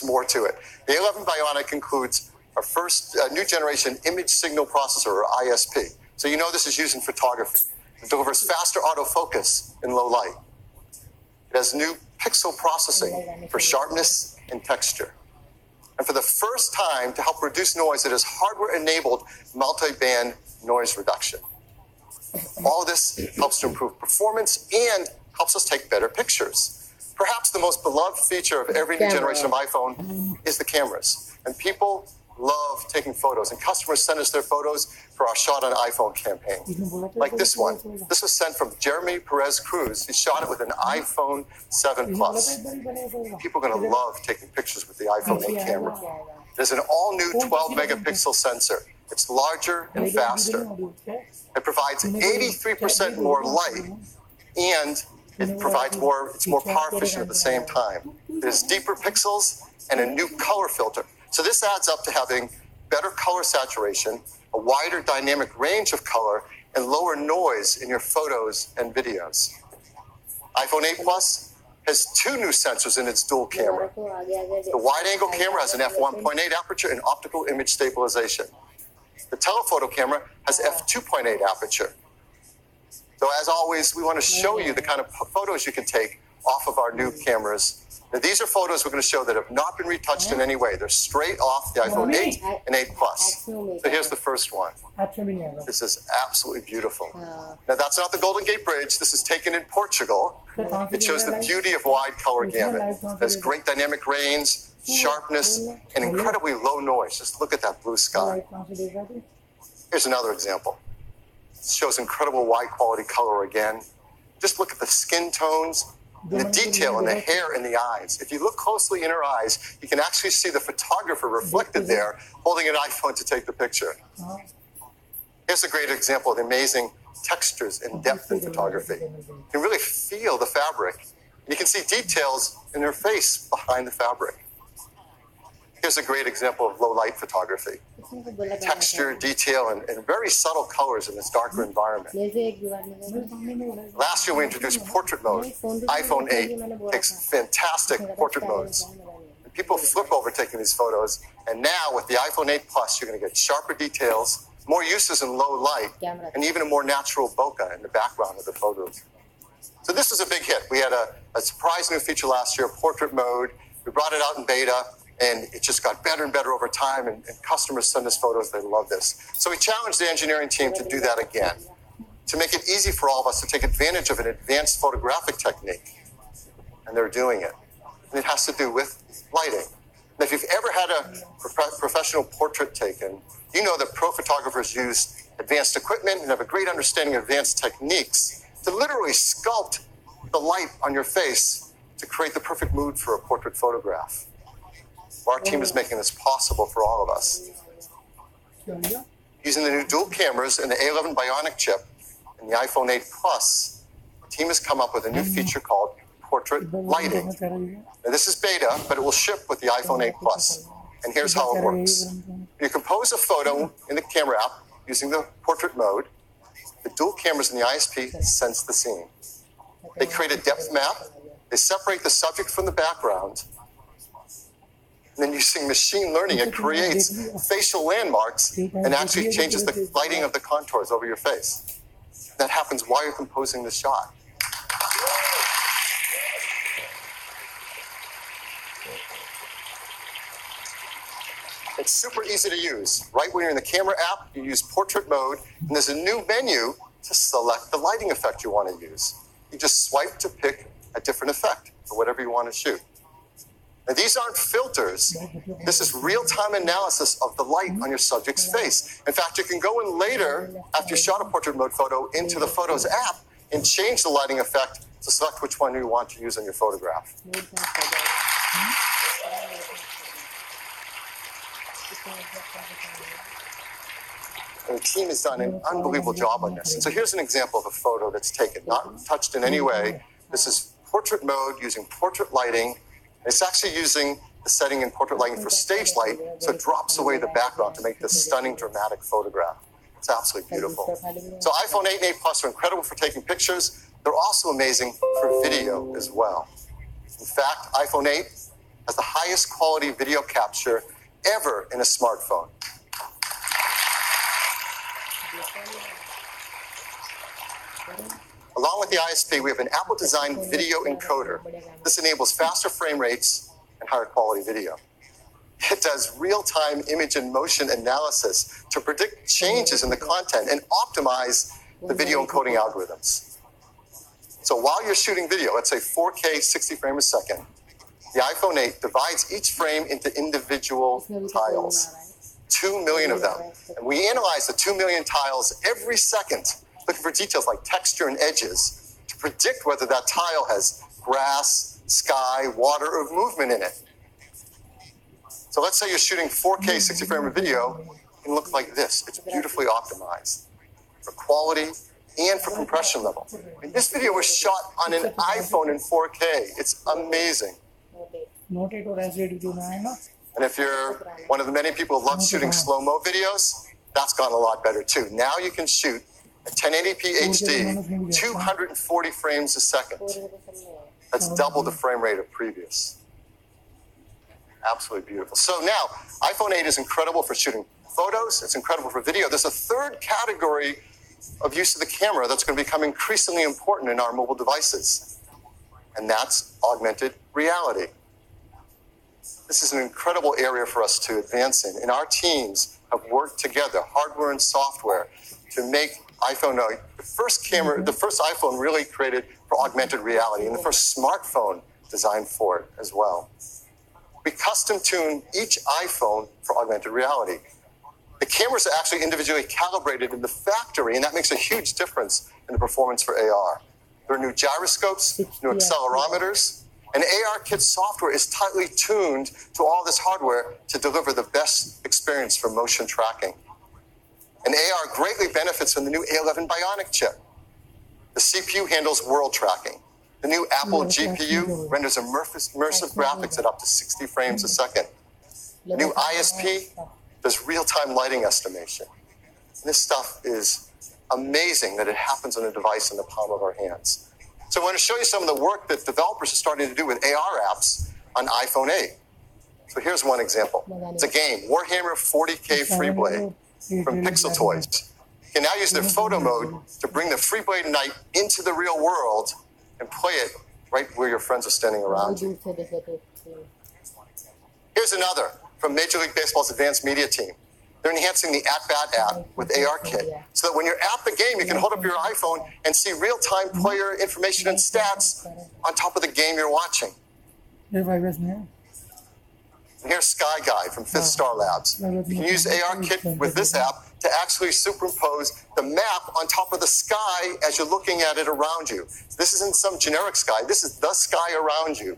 more to it. The A11 Bionic includes our first new generation image signal processor, or ISP. So you know this is used in photography. It delivers faster autofocus in low light. It has new pixel processing for sharpness and texture. And for the first time, to help reduce noise, it has hardware-enabled multi-band noise reduction. All of this helps to improve performance and helps us take better pictures. Perhaps the most beloved feature of every new generation of iPhone is the cameras. And people love taking photos, and customers send us their photos for our Shot on iPhone campaign. Like this one. This was sent from Jeremy Perez Cruz. He shot it with an iPhone 7 Plus. People are going to love taking pictures with the iPhone 8 camera. There's an all-new 12-megapixel sensor. It's larger and faster. It provides 83% more light, and it provides it's more power efficient at the same time. There's deeper pixels and a new color filter. So this adds up to having better color saturation, a wider dynamic range of color, and lower noise in your photos and videos. iPhone 8 Plus has 2 new sensors in its dual camera. The wide-angle camera has an f1.8 aperture and optical image stabilization. The telephoto camera has f2.8 aperture. So as always, we want to show you the kind of photos you can take off of our new cameras. Now, these are photos we're going to show that have not been retouched in any way. They're straight off the iPhone 8 and 8 Plus. So here's the first one. This is absolutely beautiful. Now, that's not the Golden Gate Bridge. This is taken in Portugal. It shows the beauty of wide color gamut. There's great dynamic range, sharpness, and incredibly low noise. Just look at that blue sky. Here's another example. It shows incredible wide quality color again. Just look at the skin tones, and the detail in the hair and the eyes. If you look closely in her eyes, you can actually see the photographer reflected there holding an iPhone to take the picture. Here's a great example of the amazing textures and depth in photography. You can really feel the fabric. You can see details in her face behind the fabric. Here's a great example of low light photography. Texture, detail, and very subtle colors in this darker environment. Last year we introduced portrait mode. iPhone 8 takes fantastic portrait modes. And people flip over taking these photos. And now with the iPhone 8 Plus, you're going to get sharper details, more uses in low light, and even a more natural bokeh in the background of the photos. So this is a big hit. We had a surprise new feature last year, portrait mode. We brought it out in beta. And it just got better and better over time, and customers send us photos. They love this. So we challenged the engineering team to do that again, to make it easy for all of us to take advantage of an advanced photographic technique. And they're doing it. And it has to do with lighting. And if you've ever had a professional portrait taken, you know that pro photographers use advanced equipment and have a great understanding of advanced techniques to literally sculpt the light on your face to create the perfect mood for a portrait photograph. Our team is making this possible for all of us. Using the new dual cameras and the A11 Bionic chip and the iPhone 8 Plus, the team has come up with a new feature called portrait lighting. Now, this is beta, but it will ship with the iPhone 8 Plus. And here's how it works. You compose a photo in the camera app using the portrait mode. The dual cameras in the ISP sense the scene. They create a depth map. They separate the subject from the background. And then using machine learning, it creates facial landmarks and actually changes the lighting of the contours over your face. That happens while you're composing the shot. It's super easy to use. Right when you're in the camera app, you use portrait mode, and there's a new menu to select the lighting effect you want to use. You just swipe to pick a different effect for whatever you want to shoot. Now, these aren't filters. This is real-time analysis of the light on your subject's face. In fact, you can go in later, after you shot a portrait mode photo, into the Photos app and change the lighting effect to select which one you want to use on your photograph. And the team has done an unbelievable job on this. And so here's an example of a photo that's taken, not touched in any way. This is portrait mode using portrait lighting. It's actually using the setting in portrait lighting for stage light, so it drops away the background to make this stunning, dramatic photograph. It's absolutely beautiful. So iPhone 8 and 8 Plus are incredible for taking pictures. They're also amazing for video as well. In fact, iPhone 8 has the highest quality video capture ever in a smartphone. Along with the ISP, we have an Apple-designed video encoder. This enables faster frame rates and higher quality video. It does real-time image and motion analysis to predict changes in the content and optimize the video encoding algorithms. So while you're shooting video, let's say 4K 60 frames a second, the iPhone 8 divides each frame into individual tiles, 2 million of them. And we analyze the 2 million tiles every second, looking for details like texture and edges to predict whether that tile has grass, sky, water, or movement in it. So let's say you're shooting 4K 60 frame video, it can look like this. It's beautifully optimized for quality and for compression level. And this video was shot on an iPhone in 4K. It's amazing. And if you're one of the many people who love shooting slow-mo videos, that's gone a lot better too. Now you can shoot at 1080p HD, 240 frames a second. That's double the frame rate of previous. Absolutely beautiful. So now, iPhone 8 is incredible for shooting photos. It's incredible for video. There's a third category of use of the camera that's going to become increasingly important in our mobile devices, and that's augmented reality. This is an incredible area for us to advance in, and our teams have worked together, hardware and software, to make iPhone 8 the first iPhone really created for augmented reality, and the first smartphone designed for it as well. We custom tune each iPhone for augmented reality. The cameras are actually individually calibrated in the factory, and that makes a huge difference in the performance for AR. There are new gyroscopes, new accelerometers, and ARKit software is tightly tuned to all this hardware to deliver the best experience for motion tracking. And AR greatly benefits from the new A11 Bionic chip. The CPU handles world tracking. The new Apple GPU renders immersive graphics at up to 60 frames a second. The new ISP does real-time lighting estimation. And this stuff is amazing that it happens on a device in the palm of our hands. So I want to show you some of the work that developers are starting to do with AR apps on iPhone 8. So here's one example. It's a game, Warhammer 40K Freeblade from Pixel Toys. You can now use their photo mode to bring the Freeblade Knight into the real world and play it right where your friends are standing around you. Here's another from Major League Baseball's advanced media team. They're enhancing the At-Bat app with ARKit so that when you're at the game, you can hold up your iPhone and see real-time player information and stats on top of the game you're watching. And here's Sky Guide from Fifth Star Labs. You can use ARKit with this app to actually superimpose the map on top of the sky as you're looking at it around you. This isn't some generic sky. This is the sky around you.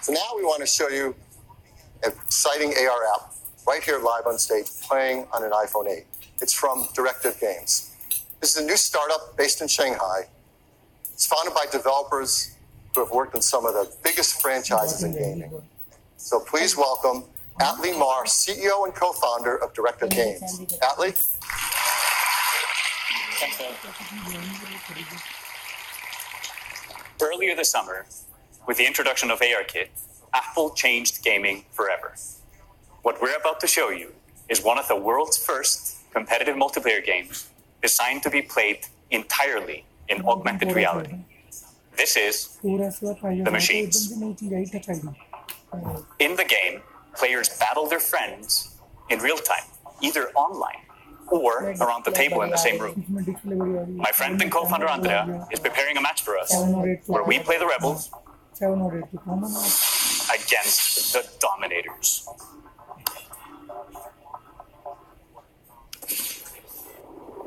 So now we want to show you an exciting AR app right here live on stage playing on an iPhone 8. It's from Directive Games. This is a new startup based in Shanghai. It's founded by developers who have worked on some of the biggest franchises in gaming. So please welcome Atlee Mar, CEO and co-founder of Directive Games. Atlee? Thanks, Ed. Earlier this summer, with the introduction of ARKit, Apple changed gaming forever. What we're about to show you is one of the world's first competitive multiplayer games designed to be played entirely in augmented reality. This is The Machines. In the game, players battle their friends in real time, either online or around the table in the same room. My friend and co-founder Andrea is preparing a match for us, where we play the rebels against the dominators.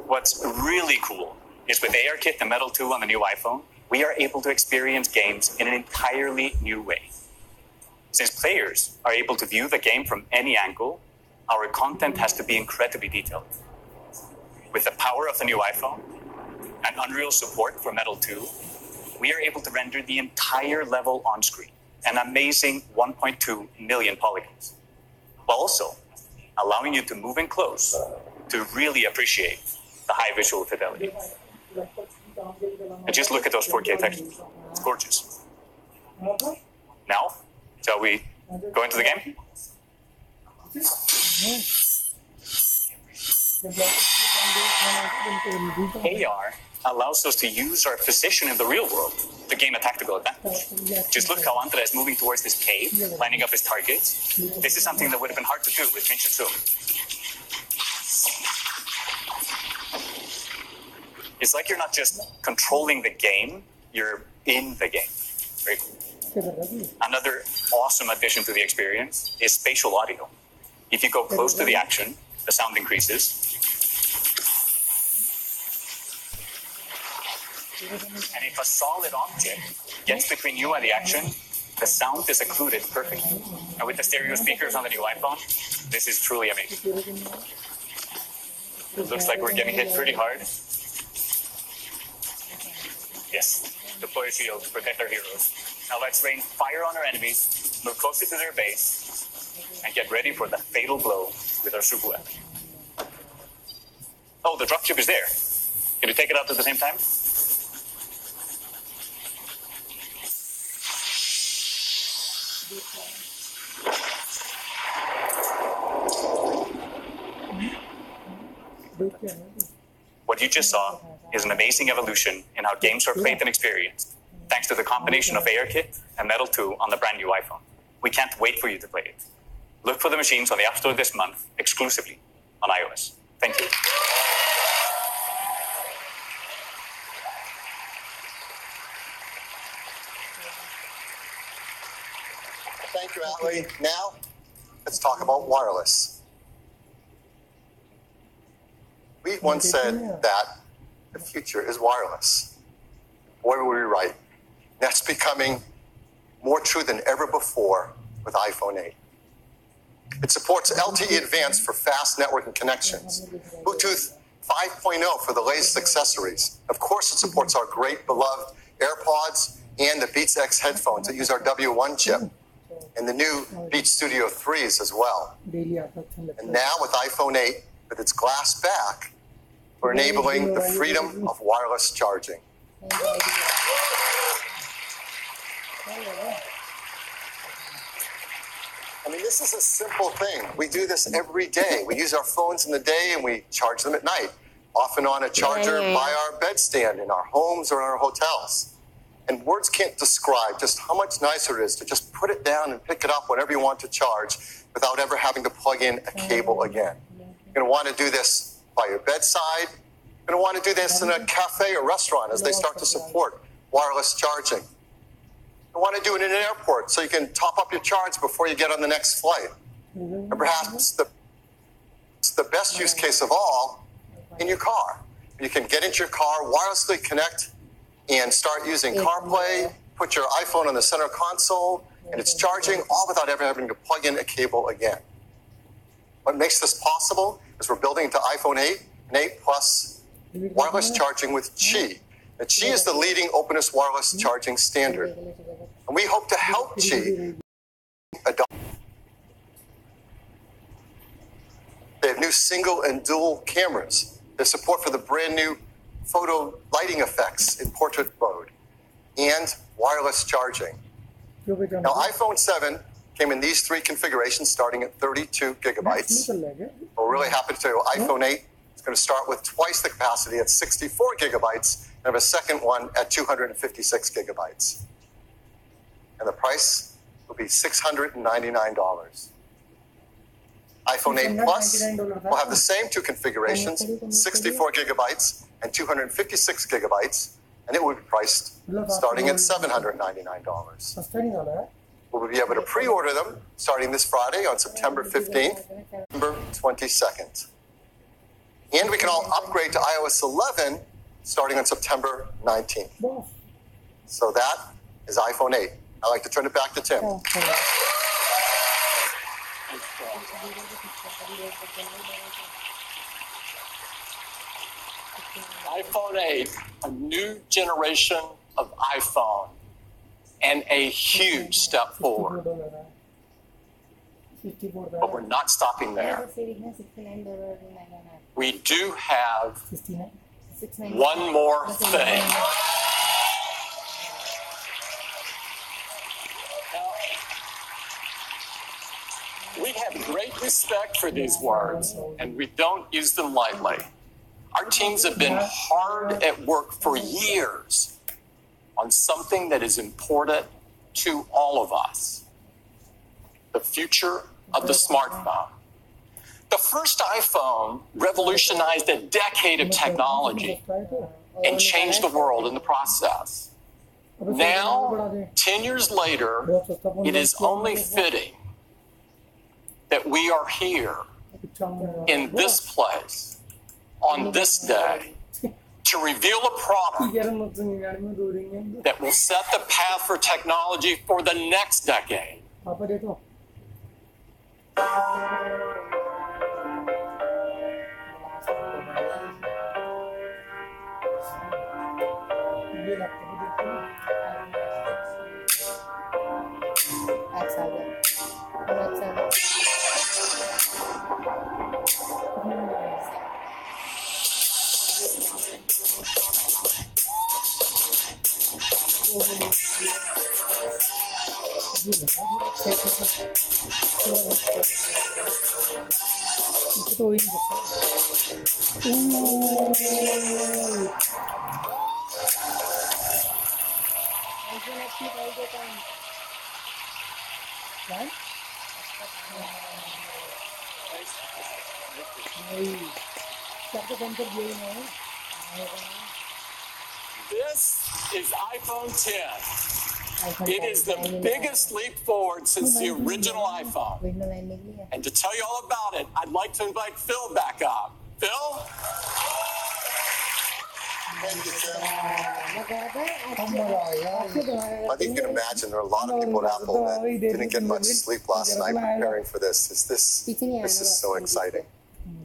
What's really cool is with ARKit and Metal 2 on the new iPhone, we are able to experience games in an entirely new way. Since players are able to view the game from any angle, our content has to be incredibly detailed. With the power of the new iPhone and Unreal support for Metal 2, we are able to render the entire level on screen, an amazing 1.2 million polygons, while also allowing you to move in close to really appreciate the high visual fidelity. And just look at those 4K textures. It's gorgeous. Now, shall we go into the game? AR allows us to use our position in the real world to gain a tactical advantage. Just look how Andre is moving towards this cave, lining up his targets. This is something that would have been hard to do with pinch and zoom. It's like you're not just controlling the game, you're in the game. Very cool. Another awesome addition to the experience is spatial audio. If you go close to the action, the sound increases. And if a solid object gets between you and the action, the sound is occluded perfectly. And with the stereo speakers on the new iPhone, this is truly amazing. It looks like we're getting hit pretty hard. Yes, deploy a shield to protect our heroes. Now let's rain fire on our enemies, move closer to their base, and get ready for the fatal blow with our super weapon. Oh, the dropship is there. Can you take it out at the same time? What you just saw is an amazing evolution in how games are played and experienced, thanks to the combination of ARKit and Metal 2 on the brand new iPhone. We can't wait for you to play it. Look for the machines on the App Store this month, exclusively on iOS. Thank you. Thank you, Atlee. Now, let's talk about wireless. We once said that the future is wireless. Boy, were we right. That's becoming more true than ever before with iPhone 8. It supports LTE Advanced for fast networking connections, Bluetooth 5.0 for the latest accessories. Of course, it supports our great beloved AirPods and the Beats X headphones that use our W1 chip, and the new Beats Studio 3s as well. And now with iPhone 8, with its glass back, we're enabling the freedom of wireless charging. I mean, this is a simple thing. We do this every day. We use our phones in the day and we charge them at night, often on a charger by our bedstand in our homes or in our hotels. And words can't describe just how much nicer it is to just put it down and pick it up whenever you want to charge without ever having to plug in a cable again. You're going to want to do this by your bedside. You're going to want to do this in a cafe or restaurant as they start to support wireless charging. You want to do it in an airport so you can top up your charge before you get on the next flight. And perhaps the best use case of all, in your car. You can get into your car, wirelessly connect, and start using CarPlay, put your iPhone on the center console, and it's charging, all without ever having to plug in a cable again. What makes this possible is we're building into iPhone 8 and 8 Plus wireless charging with Qi. Now, Qi is the leading openness wireless charging standard. And we hope to help Qi adopt. They have new single and dual cameras. There's support for the brand new photo lighting effects in portrait mode and wireless charging. Now, iPhone 7 came in these three configurations, starting at 32 gigabytes. We're really happy to tell you iPhone 8 is going to start with twice the capacity at 64 gigabytes and have a second one at 256 gigabytes. And the price will be $699. iPhone 8 Plus will have the same two configurations, 64 gigabytes and 256 gigabytes, and it will be priced starting at $799. We'll be able to pre-order them starting this Friday on September 15th, September 22nd. And we can all upgrade to iOS 11 starting on September 19th. So that is iPhone 8. I'd like to turn it back to Tim. iPhone 8, a new generation of iPhone, and a huge step forward. But we're not stopping there. We do have one more thing. We have great respect for these words, and we don't use them lightly. Our teams have been hard at work for years on something that is important to all of us: the future of the smartphone. The first iPhone revolutionized a decade of technology and changed the world in the process. Now, 10 years later, it is only fitting that we are here in this place on this day to reveal a product that will set the path for technology for the next decade. This is iPhone 10. It is the biggest leap forward since the original iPhone. And to tell you all about it, I'd like to invite Phil back up. Phil? Thank you, Tim. I think you can imagine there are a lot of people at Apple that didn't get much sleep last night preparing for this. This is so exciting.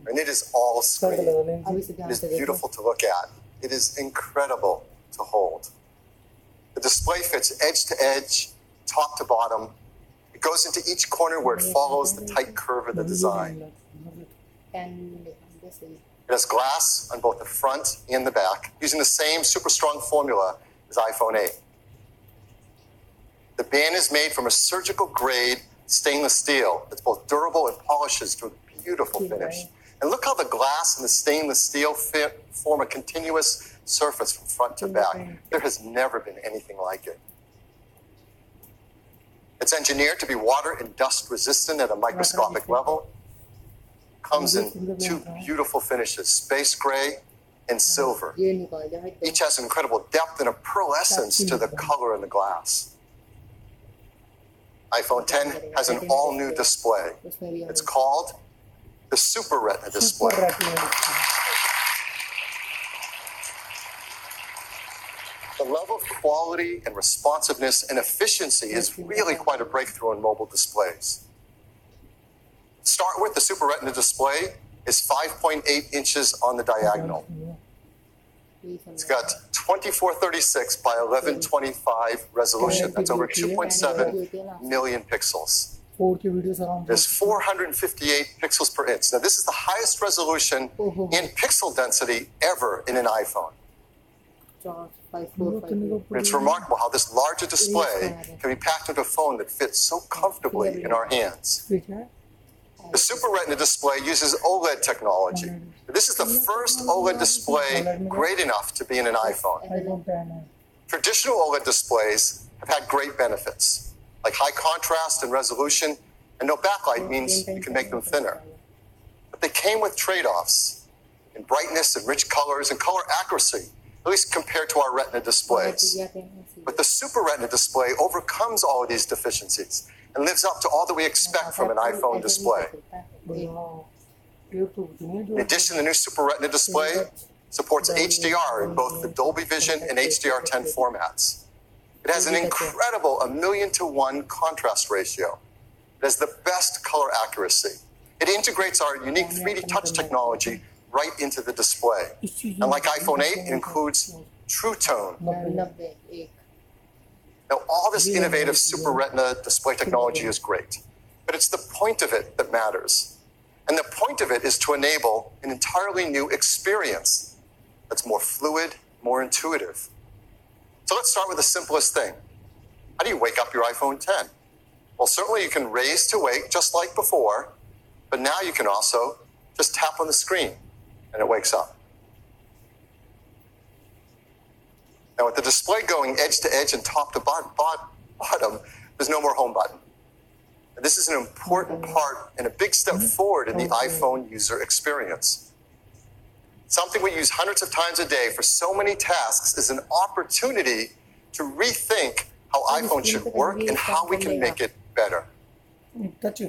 And it is all screen. It is beautiful to look at. It is incredible to hold. The display fits edge to edge, top to bottom. It goes into each corner where it follows the tight curve of the design. It has glass on both the front and the back, using the same super strong formula as iPhone 8. The band is made from a surgical grade stainless steel that's both durable and polishes to a beautiful finish. And look how the glass and the stainless steel form a continuous surface from front to back. There has never been anything like it. It's engineered to be water and dust resistant at a microscopic level. Comes in two beautiful finishes, space gray and silver. Each has incredible depth and a pearlescence to the color in the glass. iPhone 10 has an all-new display. It's called the Super Retina display. The level of quality and responsiveness and efficiency is really quite a breakthrough in mobile displays. To start with, the Super Retina display is 5.8 inches on the diagonal. It's got 2436 by 1125 resolution. That's over 2.7 million pixels. There's 458 pixels per inch. Now, this is the highest resolution in pixel density ever in an iPhone. It's remarkable how this larger display can be packed into a phone that fits so comfortably in our hands. The Super Retina display uses OLED technology. This is the first OLED display great enough to be in an iPhone. Traditional OLED displays have had great benefits, like high contrast and resolution, and no backlight means you can make them thinner. But they came with trade-offs in brightness and rich colors and color accuracy, at least compared to our Retina displays. But the Super Retina display overcomes all of these deficiencies and lives up to all that we expect from an iPhone display. In addition, the new Super Retina display supports HDR in both the Dolby Vision and HDR10 formats. It has an incredible 1,000,000 to 1 contrast ratio. It has the best color accuracy. It integrates our unique 3D touch technology right into the display. And like iPhone 8, it includes True Tone. Now, all this innovative Super Retina display technology is great, but it's the point of it that matters. And the point of it is to enable an entirely new experience that's more fluid, more intuitive. So let's start with the simplest thing. How do you wake up your iPhone 10? Well, certainly you can raise to wake just like before, but now you can also just tap on the screen and it wakes up. Now, with the display going edge to edge and top to bottom, there's no more home button. And this is an important part and a big step forward in the iPhone user experience. Something we use hundreds of times a day for so many tasks is an opportunity to rethink how iPhone should work and how we can make it better.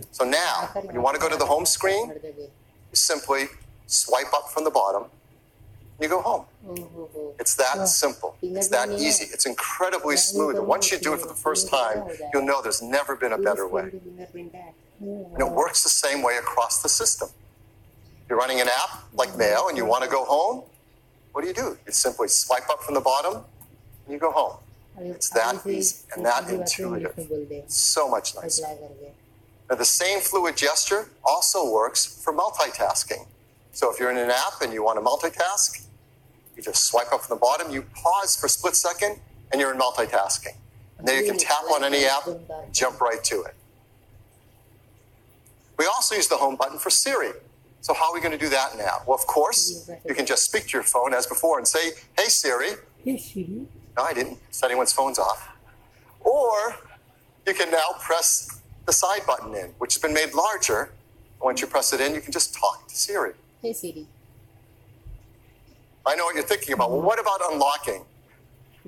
So now, when you want to go to the home screen, you simply swipe up from the bottom and you go home. It's that simple. It's that easy. It's incredibly smooth. And once you do it for the first time, you'll know there's never been a better way. And it works the same way across the system. You're running an app like Mail and you want to go home, what do? You simply swipe up from the bottom and you go home. It's that easy and that intuitive. It's so much nicer. Now, the same fluid gesture also works for multitasking. So if you're in an app and you want to multitask, you just swipe up from the bottom, you pause for a split second, and you're in multitasking. And then you can tap on any app and jump right to it. We also use the home button for Siri. So how are we going to do that now? Well, of course, you can just speak to your phone as before and say, "Hey, Siri." Hey, Siri. No, I didn't. Set anyone's phone's off. Or you can now press the side button in, which has been made larger. Once you press it in, you can just talk to Siri. Hey, Siri. I know what you're thinking about. Well, what about unlocking?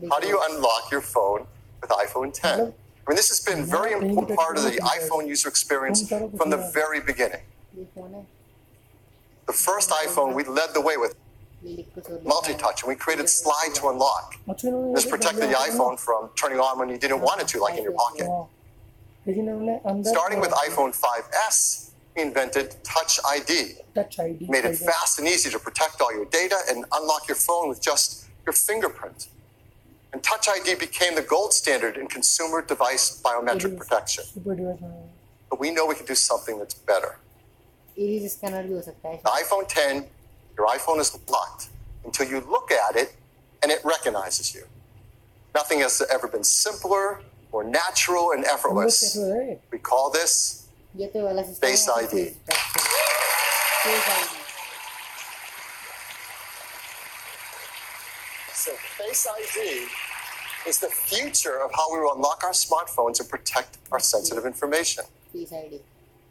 How do you unlock your phone with iPhone 10? I mean, this has been a very important part of the iPhone user experience from the very beginning. The first iPhone, we led the way with multi-touch, and we created Slide to Unlock. This protected the iPhone from turning on when you didn't want it to, like in your pocket. Starting with iPhone 5S, we invented Touch ID. Made it fast and easy to protect all your data and unlock your phone with just your fingerprint. And Touch ID became the gold standard in consumer device biometric protection. But we know we can do something that's better. The iPhone 10, your iPhone is locked until you look at it and it recognizes you. Nothing has ever been simpler, more natural, and effortless. We call this Face ID. So Face ID is the future of how we will unlock our smartphones and protect our sensitive information.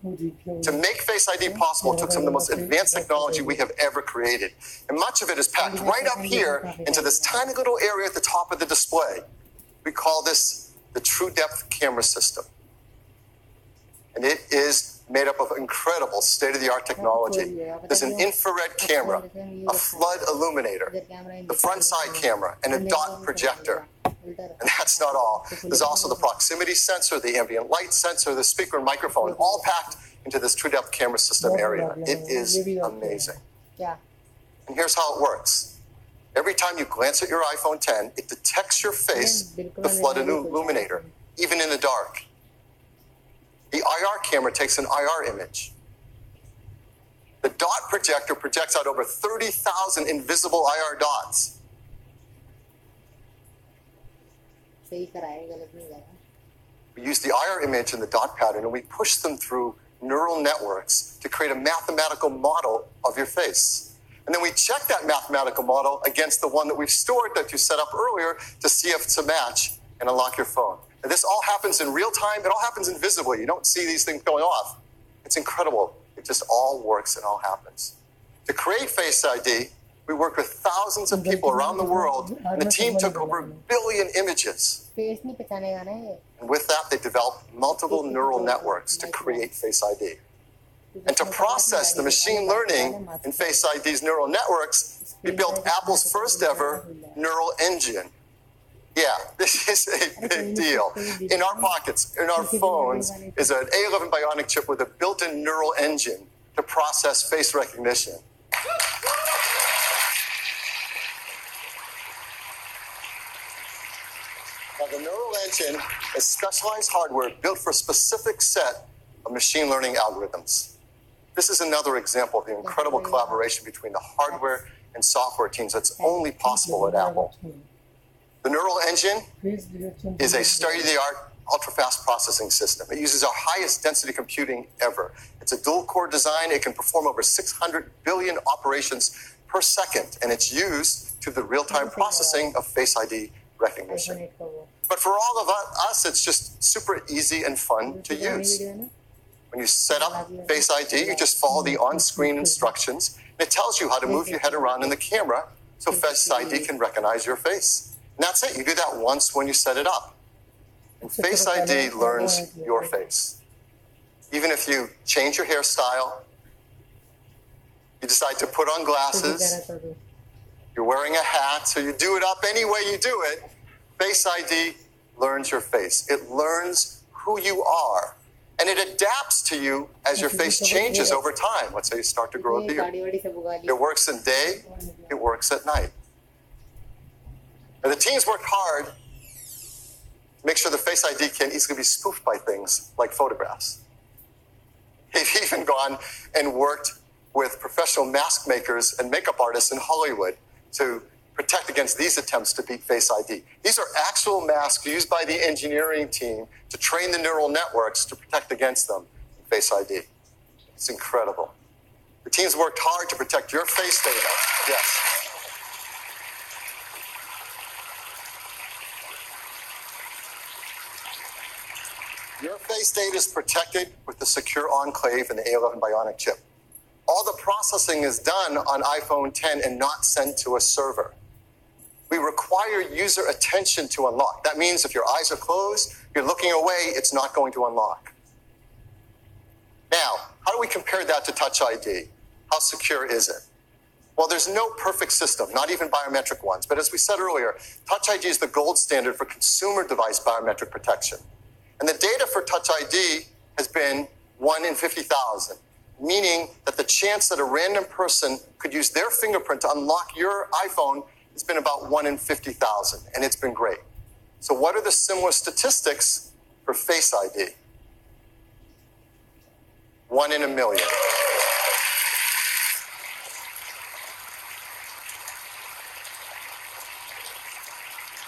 To make Face ID possible, it took some of the most advanced technology we have ever created. And much of it is packed right up here into this tiny little area at the top of the display. We call this the True Depth Camera System. And it is made up of incredible state-of-the-art technology. There's an infrared camera, a flood illuminator, the front side camera, and a dot projector. And that's not all. There's also the proximity sensor, the ambient light sensor, the speaker and microphone, all packed into this True Depth Camera System area. It is amazing. And here's how it works. Every time you glance at your iPhone 10, it detects your face, the flood illuminator, even in the dark. The IR camera takes an IR image. The dot projector projects out over 30,000 invisible IR dots. सही कराए गलत नहीं करा. We use the IR image and the dot pattern, and we push them through neural networks to create a mathematical model of your face. And then we check that mathematical model against the one that we've stored that you set up earlier to see if it's a match and unlock your phone. And this all happens in real time. It all happens invisibly. You don't see these things going off. It's incredible. It just all works and all happens. To create Face ID, we worked with thousands of people around the world, and the team took over 1 billion images. And with that, they developed multiple neural networks to create Face ID. And to process the machine learning in Face ID's neural networks, we built Apple's first ever neural engine. Yeah, this is a big deal. In our pockets, in our phones, is an A11 Bionic chip with a built-in neural engine to process face recognition. Now, the neural engine is specialized hardware built for a specific set of machine learning algorithms. This is another example of the incredible collaboration between the hardware and software teams that's only possible at Apple. The neural engine is a state-of-the-art, ultra-fast processing system. It uses our highest density computing ever. It's a dual-core design. It can perform over 600 billion operations per second, and it's used to the real-time processing of Face ID recognition. But for all of us, it's just super easy and fun to use. When you set up Face ID, you just follow the on-screen instructions, and it tells you how to move your head around in the camera so Face ID can recognize your face. And that's it. You do that once when you set it up. And Face ID learns your face. Even if you change your hairstyle, you decide to put on glasses, you're wearing a hat, so you do it up any way you do it, Face ID learns your face. It learns who you are. And it adapts to you as your face changes over time. Let's say you start to grow a beard. It works in day, it works at night. And the teams worked hard to make sure the Face ID can easily be spoofed by things like photographs. They've even gone and worked with professional mask makers and makeup artists in Hollywood to protect against these attempts to beat Face ID. These are actual masks used by the engineering team to train the neural networks to protect against them in Face ID. It's incredible. The teams worked hard to protect your face data. Yes. Your face data is protected with the secure enclave and the A11 Bionic chip. All the processing is done on iPhone 10 and not sent to a server. We require user attention to unlock. That means if your eyes are closed, you're looking away, it's not going to unlock. Now, how do we compare that to Touch ID? How secure is it? Well, there's no perfect system, not even biometric ones. But as we said earlier, Touch ID is the gold standard for consumer device biometric protection. And the data for Touch ID has been 1 in 50,000, meaning that the chance that a random person could use their fingerprint to unlock your iPhone has been about 1 in 50,000, and it's been great. So what are the similar statistics for Face ID? 1 in a million.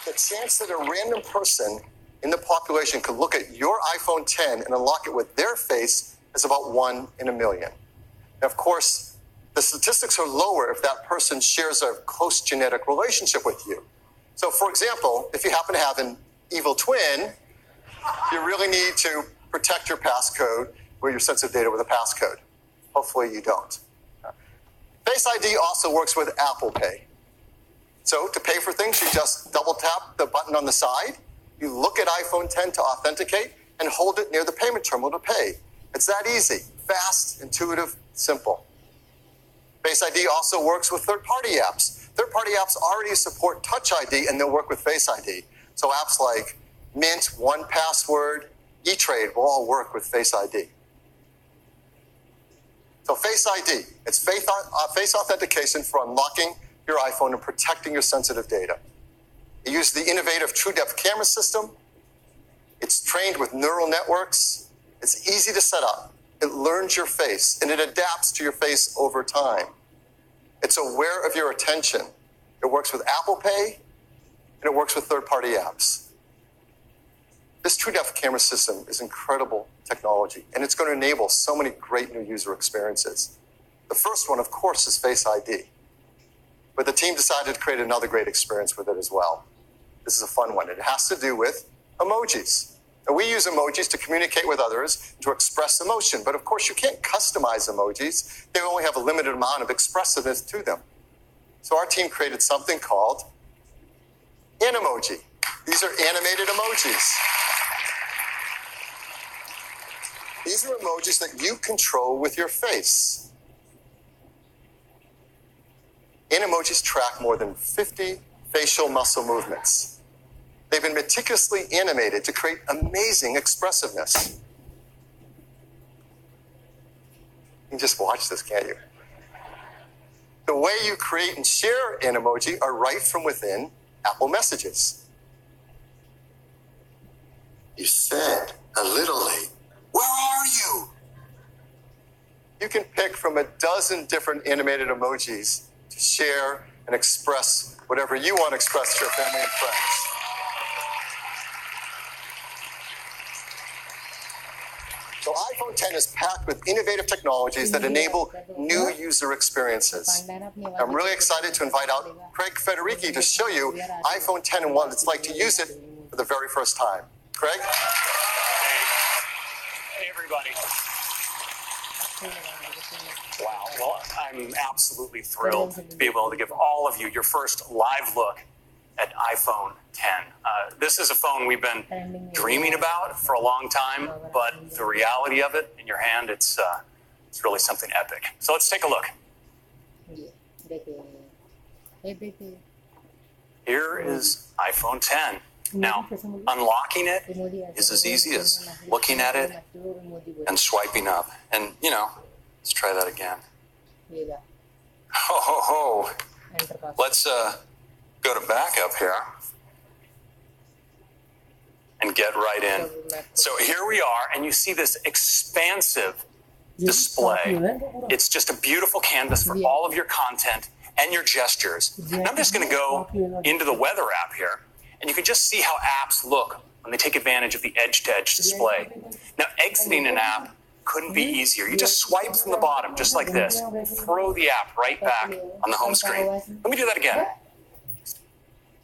The chance that a random person in the population could look at your iPhone 10 and unlock it with their face is about 1 in a million. Now, of course, the statistics are lower if that person shares a close genetic relationship with you. So, for example, if you happen to have an evil twin, you really need to protect your passcode or your sensitive data with a passcode. Hopefully you don't. Face ID also works with Apple Pay. So to pay for things, you just double tap the button on the side, you look at iPhone 10 to authenticate, and hold it near the payment terminal to pay. It's that easy, fast, intuitive, simple. Face ID also works with third-party apps. Third-party apps already support Touch ID, and they'll work with Face ID. So apps like Mint, 1Password, E-Trade will all work with Face ID. So Face ID, it's face authentication for unlocking your iPhone and protecting your sensitive data. It uses the innovative TrueDepth camera system. It's trained with neural networks. It's easy to set up. It learns your face, and it adapts to your face over time. It's aware of your attention. It works with Apple Pay, and it works with third-party apps. This true depth camera system is incredible technology, and it's going to enable so many great new user experiences. The first one, of course, is Face ID. But the team decided to create another great experience with it as well. This is a fun one. It has to do with emojis. And we use emojis to communicate with others, to express emotion. But of course, you can't customize emojis. They only have a limited amount of expressiveness to them. So our team created something called Animoji. These are animated emojis. These are emojis that you control with your face. Animojis track more than 50 facial muscle movements. They've been meticulously animated to create amazing expressiveness. You can just watch this, can't you? The way you create and share an emoji are right from within Apple Messages. You said a little late. Where are you? You can pick from a dozen different animated emojis to share and express whatever you want to express to your family and friends. So iPhone 10 is packed with innovative technologies that enable new user experiences. I'm really excited to invite out Craig Federici to show you iPhone 10 and what it's like to use it for the very first time. Craig? Hey, everybody. Wow. Well, I'm absolutely thrilled to be able to give all of you your first live look at iPhone 10. This is a phone we've been dreaming about for a long time, but the reality of it in your hand, it's really something epic. So let's take a look. Here is iPhone 10. Now, unlocking it is as easy as looking at it and swiping up. And, you know, let's try that again. Ho, ho, ho. Let's go to backup here and get right in. So here we are, and you see this expansive display. It's just a beautiful canvas for all of your content and your gestures. And I'm just going to go into the weather app here. And you can just see how apps look when they take advantage of the edge-to-edge display. Now, exiting an app couldn't be easier. You just swipe from the bottom, just like this. Throw the app right back on the home screen. Let me do that again.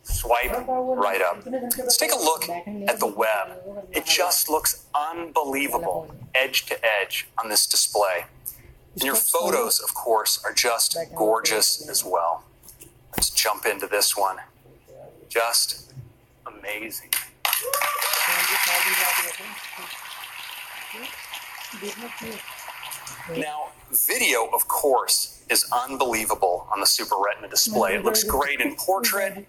Swipe right up. Let's take a look at the web. It just looks unbelievable, edge to edge on this display. And your photos, of course, are just gorgeous as well. Let's jump into this one. Just amazing. Now, video, of course, is unbelievable on the Super Retina display. It looks great in portrait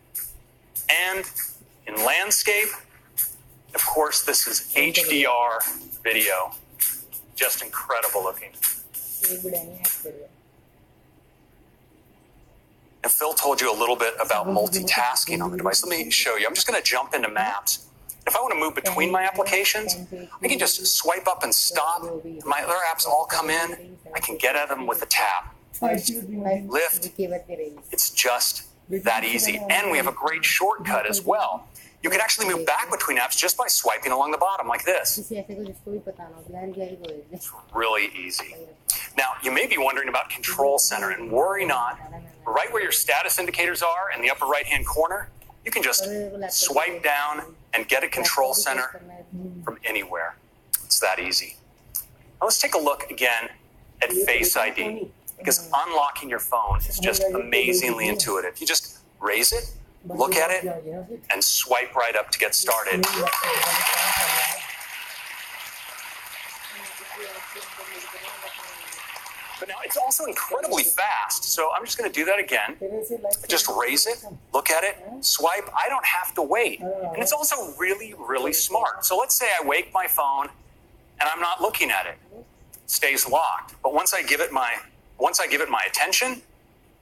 and in landscape. Of course, this is HDR video. Just incredible looking. And Phil told you a little bit about multitasking on the device. Let me show you. I'm just going to jump into Maps. If I want to move between my applications, I can just swipe up and stop. My other apps all come in. I can get at them with a tap. Lift. It's just that easy. And we have a great shortcut as well. You can actually move back between apps just by swiping along the bottom like this. It's really easy. Now, you may be wondering about Control Center, and worry not. Right where your status indicators are in the upper right-hand corner, you can just swipe down and get a Control Center from anywhere. It's that easy. Now let's take a look again at Face ID, because unlocking your phone is just amazingly intuitive. You just raise it, look at it, and swipe right up to get started. But now it's also incredibly fast, so I'm just going to do that again. Just raise it, look at it, swipe. I don't have to wait. And it's also really, really smart. So let's say I wake my phone and I'm not looking at it. It stays locked. But once I give it my attention,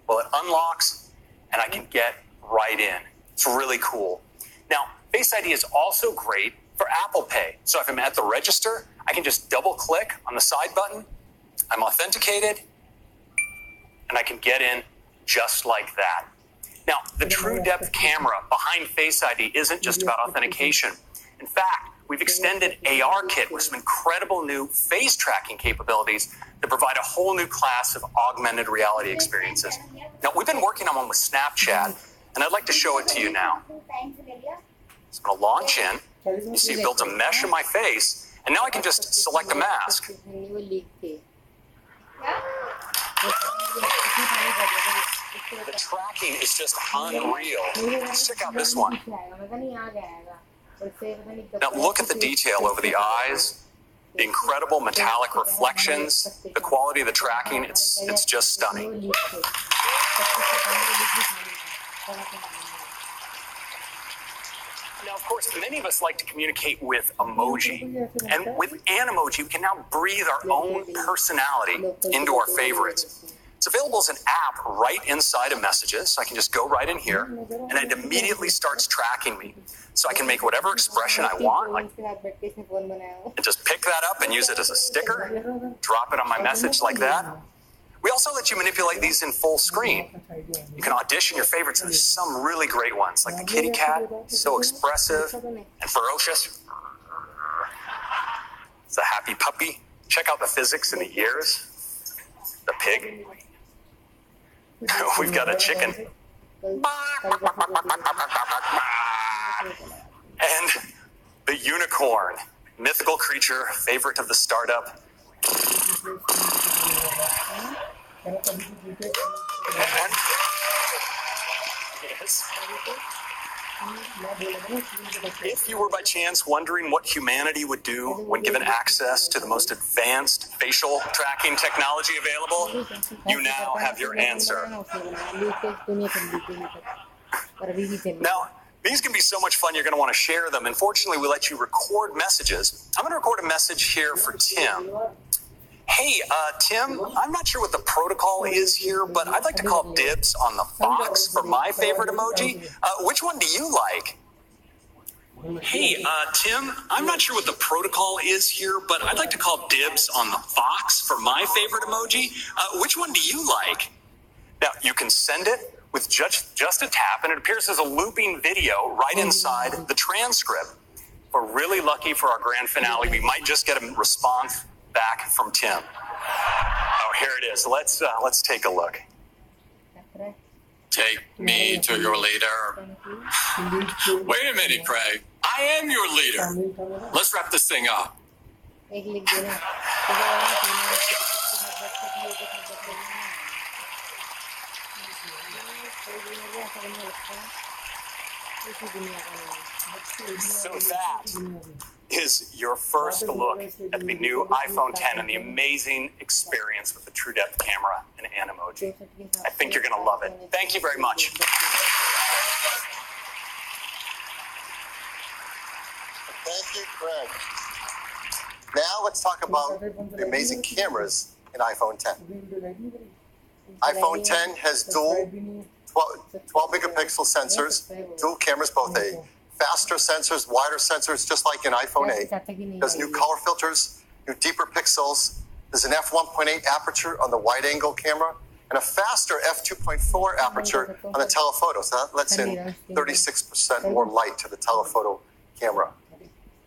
well, it unlocks and I can get right in. It's really cool. Now, Face ID is also great for Apple Pay. So if I'm at the register, I can just double click on the side button. I'm authenticated, and I can get in just like that. Now, the true depth camera behind Face ID isn't just about authentication. In fact, we we've extended ARKit with some incredible new face tracking capabilities that provide a whole new class of augmented reality experiences. Now, we've been working on one with Snapchat, and I'd like to show it to you now. It's going to launch in. You see it builds a mesh of my face, and now I can just select a mask. The tracking is just unreal. Let's check out this one. Now look at the detail over the eyes, the incredible metallic reflections, the quality of the tracking, it's just stunning. Now, of course, many of us like to communicate with emoji. And with Animoji, we can now breathe our own personality into our favorites. It's available as an app right inside of Messages. So I can just go right in here, and it immediately starts tracking me. So I can make whatever expression I want, and just pick that up and use it as a sticker, drop it on my message like that. We also let you manipulate these in full screen. You can audition your favorites, and there's some really great ones, like the kitty cat, so expressive and ferocious. It's a happy puppy. Check out the physics in the ears. The pig. We've got a chicken. And the unicorn, mythical creature, favorite of the startup. If you were by chance wondering what humanity would do when given access to the most advanced facial tracking technology available, you now have your answer. Now, these can be so much fun, you're going to want to share them. And fortunately, we let you record messages. I'm going to record a message here for Tim. Hey, Tim, I'm not sure what the protocol is here, but I'd like to call dibs on the fox for my favorite emoji. Which one do you like? Hey, Tim, I'm not sure what the protocol is here, but I'd like to call dibs on the fox for my favorite emoji. Which one do you like? Now, you can send it with just a tap, and it appears as a looping video right inside the transcript. If we're really lucky for our grand finale, we might just get a response back from Tim. Oh, here it is. Let's take a look. Take me to your leader. Wait a minute, Craig. I am your leader. Let's wrap this thing up. So that is your first look at the new iPhone 10 and the amazing experience with the True Depth camera and Animoji. I think you're going to love it. Thank you very much. Thank you, Craig. Now let's talk about the amazing cameras in iPhone 10. iPhone 10 has dual 12 megapixel sensors, dual cameras, both a faster sensors, wider sensors, just like in iPhone 8. There's new color filters, new deeper pixels. There's an f1.8 aperture on the wide-angle camera, and a faster f2.4 aperture on the telephoto. So that lets in 36% more light to the telephoto camera.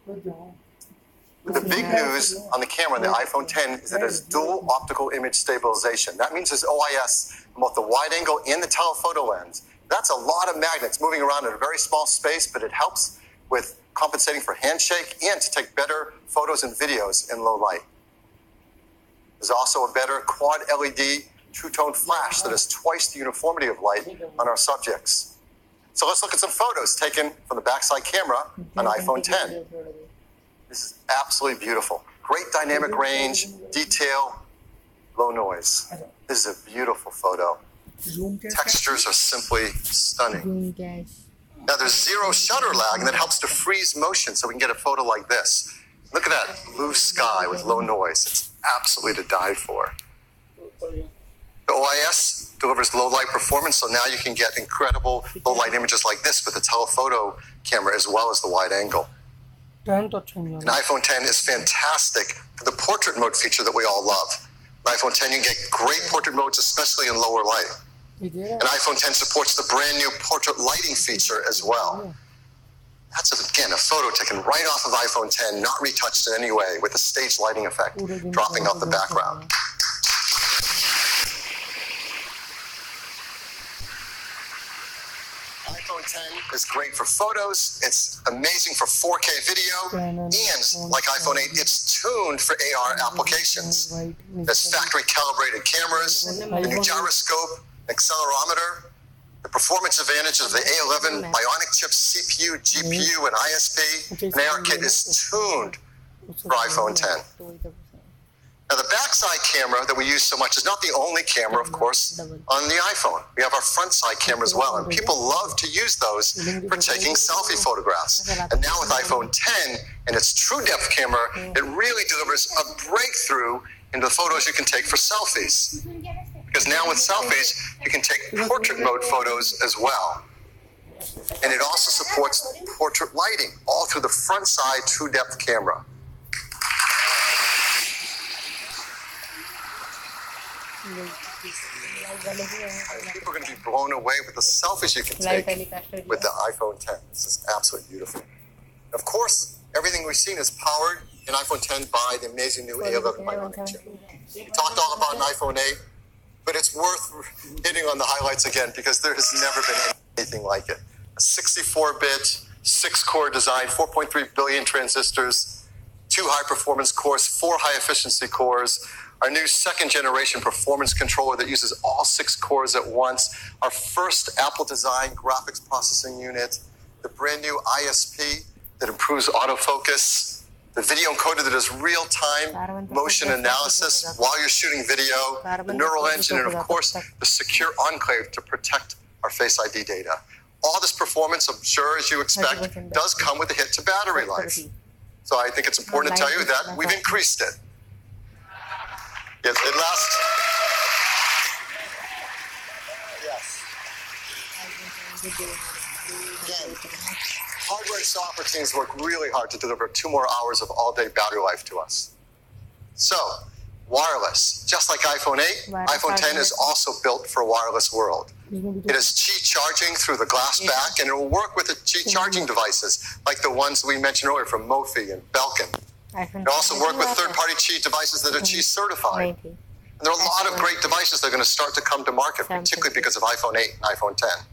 The big news on the camera in the iPhone 10 is that it has dual optical image stabilization. That means there's OIS in both the wide-angle and the telephoto lens. That's a lot of magnets moving around in a very small space, but it helps with compensating for handshake and to take better photos and videos in low light. There's also a better quad LED two-tone flash that has twice the uniformity of light on our subjects. So let's look at some photos taken from the backside camera on iPhone 10. This is absolutely beautiful. Great dynamic range, detail, low noise. This is a beautiful photo. Textures are simply stunning. Now there's zero shutter lag, and that helps to freeze motion so we can get a photo like this. Look at that blue sky with low noise. It's absolutely to die for. The OIS delivers low light performance, so now you can get incredible low light images like this with the telephoto camera as well as the wide angle. An iPhone 10 is fantastic for the portrait mode feature that we all love. An iPhone 10, you can get great portrait modes, especially in lower light. An iPhone 10 supports the brand new portrait lighting feature as well. That's, again, a photo taken right off of iPhone 10, not retouched in any way, with a stage lighting effect dropping off the background. iPhone 10 is great for photos. It's amazing for 4K video. And like iPhone 8, it's tuned for AR applications. There's factory calibrated cameras, the new gyroscope, accelerometer, the performance advantage of the A11 Bionic chip CPU, GPU, and ISP. And ARKit is tuned for iPhone 10. Now, the backside camera that we use so much is not the only camera, of course, on the iPhone. We have our front side camera as well, and people love to use those for taking selfie photographs. And now with iPhone 10 and its true depth camera, it really delivers a breakthrough into the photos you can take for selfies. Because now with selfies, you can take portrait mode photos as well. And it also supports portrait lighting, all through the front side true depth camera. People are going to be blown away with the selfies you can take with the iPhone 10. This is absolutely beautiful. Of course, everything we've seen is powered in iPhone 10 by the amazing new A11 Bionic chip. We talked all about an iPhone 8, but it's worth hitting on the highlights again because there has never been anything like it. A 64-bit, 6-core design, 4.3 billion transistors, 2 high-performance cores, 4 high-efficiency cores, our new second-generation performance controller that uses all 6 cores at once, our first Apple-designed graphics processing unit, the brand-new ISP that improves autofocus, the video encoder that does real-time motion analysis while you're shooting video, the neural engine, and, of course, the secure enclave to protect our Face ID data. All this performance, I'm sure, as you expect, does come with a hit to battery life. So I think it's important to tell you that we've increased it. Yes, it lasts. Yes. Again, hardware and software teams work really hard to deliver 2 more hours of all-day battery life to us. So, wireless. Just like iPhone 8, iPhone 10 is also built for a wireless world. It has Qi charging through the glass back, and it will work with the Qi charging devices, like the ones we mentioned earlier from Mophie and Belkin. It also work with third-party Qi devices that are Qi certified. And there are a lot of great devices that are going to start to come to market, particularly because of iPhone 8 and iPhone 10.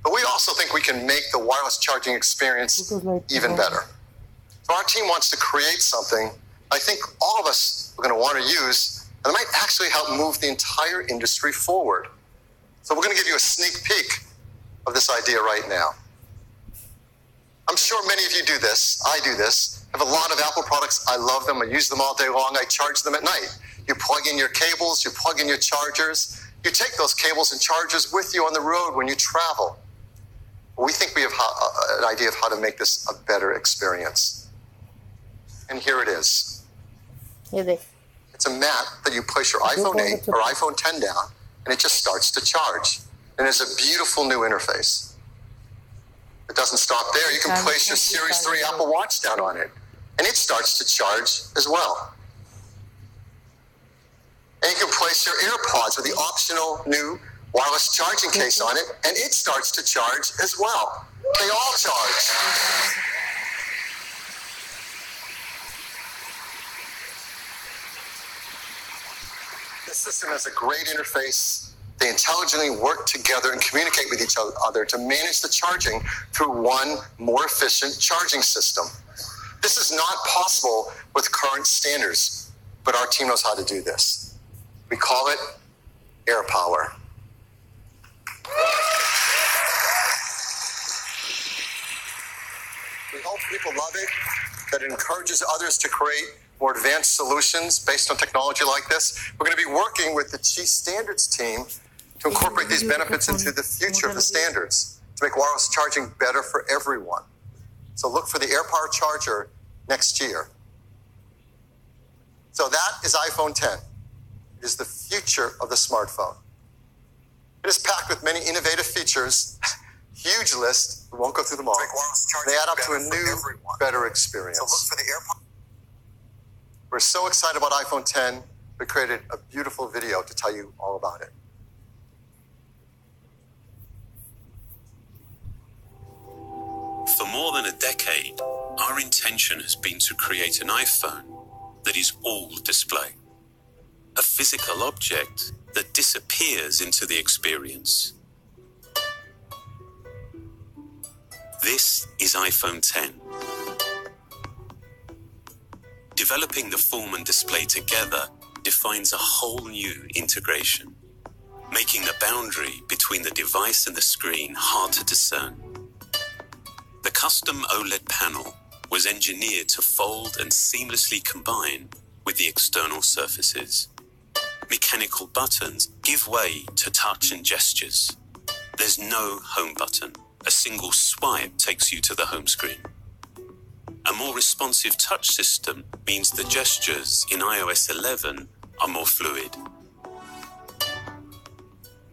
But we also think we can make the wireless charging experience even better. So our team wants to create something I think all of us are going to want to use, and it might actually help move the entire industry forward. So we're going to give you a sneak peek of this idea right now. I'm sure many of you do this. I do this. I have a lot of Apple products. I love them. I use them all day long. I charge them at night. You plug in your cables. You plug in your chargers. You take those cables and chargers with you on the road when you travel. We think we have an idea of how to make this a better experience. And here it is. It's a mat that you place your iPhone 8 or iPhone 10 down, and it just starts to charge. And it's a beautiful new interface. It doesn't stop there. You can place your Series 3 Apple Watch down on it, and it starts to charge as well. And you can place your AirPods with the optional new wireless charging case on it, and it starts to charge as well. They all charge. The system has a great interface. They intelligently work together and communicate with each other to manage the charging through one more efficient charging system. This is not possible with current standards, but our team knows how to do this. We call it AirPower. We hope people love it, that it encourages others to create more advanced solutions based on technology like this. We're going to be working with the Qi Standards team to incorporate these benefits into the future of the standards, to make wireless charging better for everyone. So look for the AirPower charger next year. So that is iPhone 10. It is the future of the smartphone. It is packed with many innovative features, huge list, we won't go through them all. They add up to a new, better experience. So look for the AirPower. We're so excited about iPhone 10, we created a beautiful video to tell you all about it. For more than a decade, our intention has been to create an iPhone that is all display. A physical object that disappears into the experience. This is iPhone 10. Developing the form and display together defines a whole new integration, making the boundary between the device and the screen hard to discern. The custom OLED panel was engineered to fold and seamlessly combine with the external surfaces. Mechanical buttons give way to touch and gestures. There's no home button. A single swipe takes you to the home screen. A more responsive touch system means the gestures in iOS 11 are more fluid.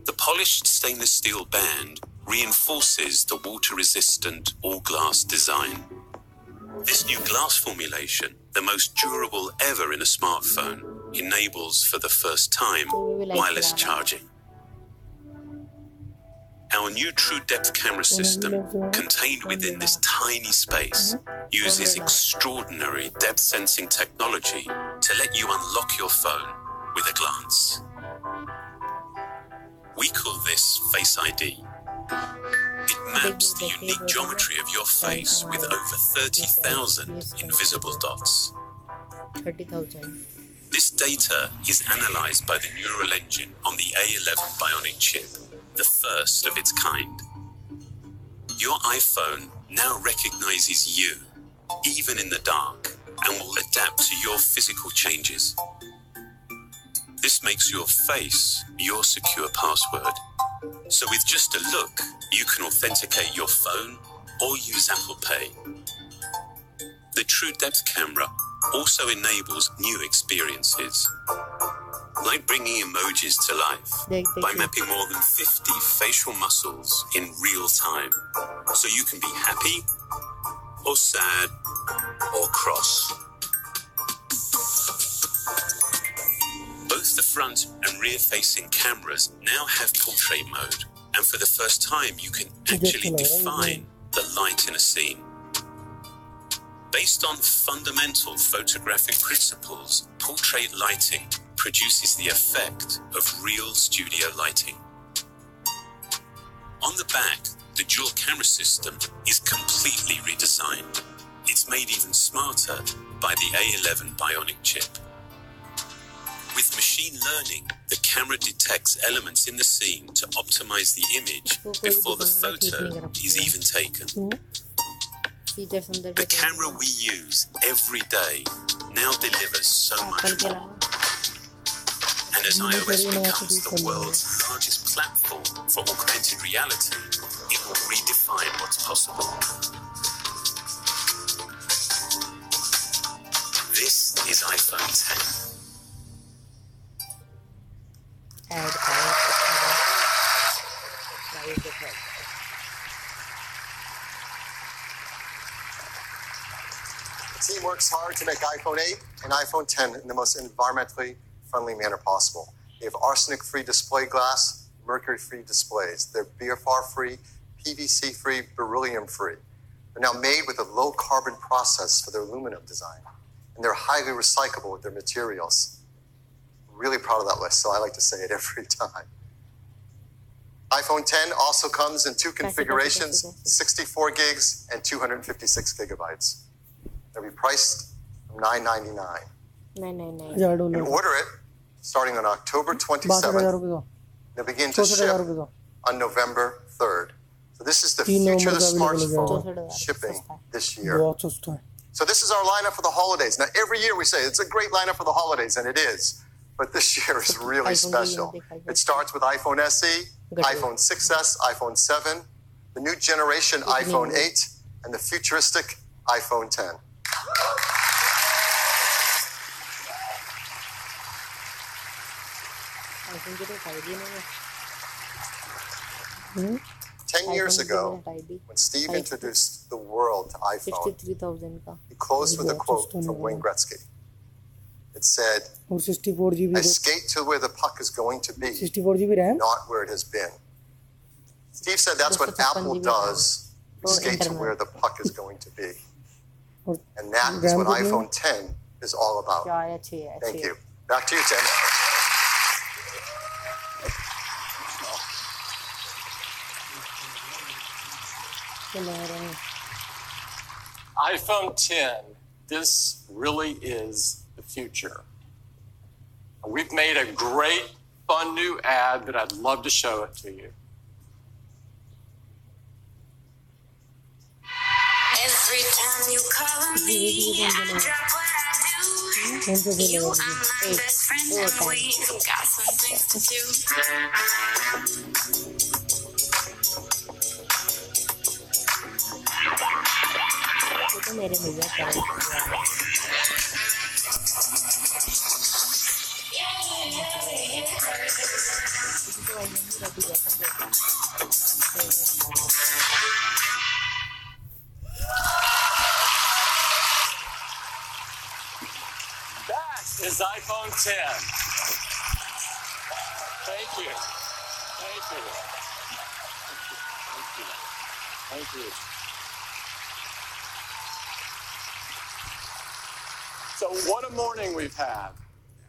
The polished stainless steel band reinforces the water-resistant all-glass design. This new glass formulation, the most durable ever in a smartphone, enables for the first time wireless charging. Our new True Depth camera system, contained within this tiny space, uses extraordinary depth sensing technology to let you unlock your phone with a glance. We call this Face ID. It maps the unique geometry of your face with over 30,000 invisible dots. 30,000. This data is analyzed by the neural engine on the A11 Bionic chip, the first of its kind. Your iPhone now recognizes you, even in the dark, and will adapt to your physical changes. This makes your face your secure password. So with just a look, you can authenticate your phone or use Apple Pay. The True Depth camera also enables new experiences, like bringing emojis to life by mapping more than 50 facial muscles in real time, so you can be happy or sad or cross. Both the front and rear-facing cameras now have portrait mode, and for the first time you can actually define the light in a scene. Based on fundamental photographic principles, portrait lighting produces the effect of real studio lighting. On the back, the dual camera system is completely redesigned. It's made even smarter by the A11 Bionic chip. With machine learning, the camera detects elements in the scene to optimize the image before the photo is even taken. The camera we use every day now delivers so much more. And as iOS becomes the world's largest platform for augmented reality, it will redefine what's possible. This is iPhone 10. The team works hard to make iPhone 8 and iPhone 10 in the most environmentally friendly manner possible. They have arsenic-free display glass, mercury-free displays. They're BFR-free, PVC-free, beryllium-free. They're now made with a low-carbon process for their aluminum design, and they're highly recyclable with their materials. I'm really proud of that list, so I like to say it every time. iPhone 10 also comes in two configurations, 64 gigs and 256 gigabytes. They'll be priced from $999. $999. You order it starting on October 27th. They'll begin to ship on November 3rd. So this is the future of the smartphone shipping this year. So this is our lineup for the holidays. Now, every year we say it's a great lineup for the holidays, and it is. But this year is really special. It starts with iPhone SE, iPhone 6S, iPhone 7, the new generation iPhone 8, and the futuristic iPhone 10. 10 years ago, when Steve introduced the world to iPhone, he closed with a quote from Wayne Gretzky. It said, I skate to where the puck is going to be, not where it has been. Steve said that's what Apple does skate to where the puck is going to be. And that is what iPhone 10 is all about. Thank you. Back to you, Tim. iPhone 10, this really is the future. We've made a great, fun new ad that I'd love to show it to you. Every time you call me, I drop what I do. You are my best friend, and we've got some things to do. That is iPhone 10. Thank you. Thank you. Thank you. So what a morning we've had.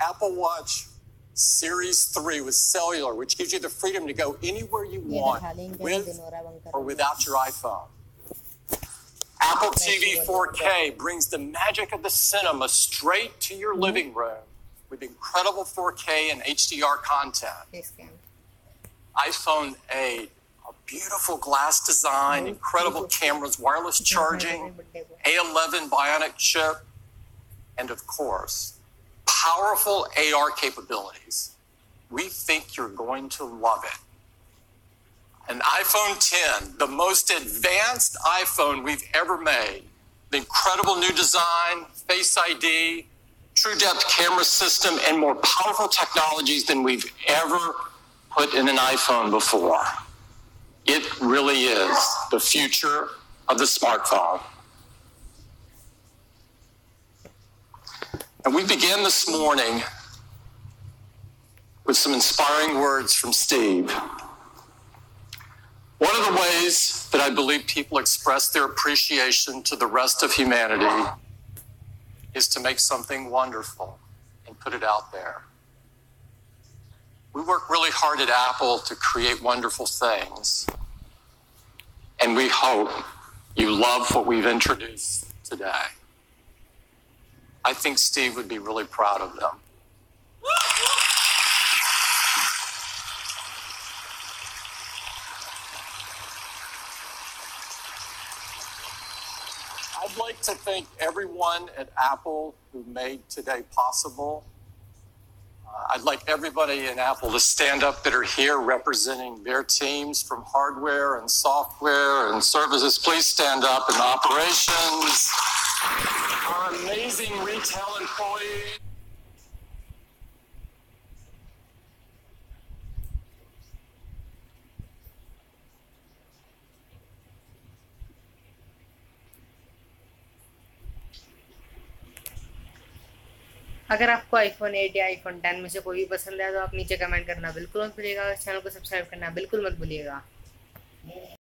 Apple Watch Series 3 with cellular, which gives you the freedom to go anywhere you want with or without your iPhone. Apple TV 4K brings the magic of the cinema straight to your living room with incredible 4K and HDR content. iPhone 8, a beautiful glass design, incredible cameras, wireless charging, A11 bionic chip, and of course, powerful AR capabilities. We think you're going to love it. An iPhone 10, the most advanced iPhone we've ever made. The incredible new design, Face ID, true depth camera system, and more powerful technologies than we've ever put in an iPhone before. It really is the future of the smartphone. And we began this morning with some inspiring words from Steve. One of the ways that I believe people express their appreciation to the rest of humanity is to make something wonderful and put it out there. We work really hard at Apple to create wonderful things, and we hope you love what we've introduced today. I think Steve would be really proud of them. I'd like to thank everyone at Apple who made today possible. I'd like everybody in Apple to stand up that are here representing their teams from hardware and software and services. Please stand up, and operations, our amazing retail employees. अगर आपको iPhone 8 या iPhone 10 में से कोई भी पसंद है तो आप नीचे कमेंट करना बिल्कुल मत भूलिएगा। चैनल को सब्सक्राइब करना बिल्कुल मत भूलिएगा।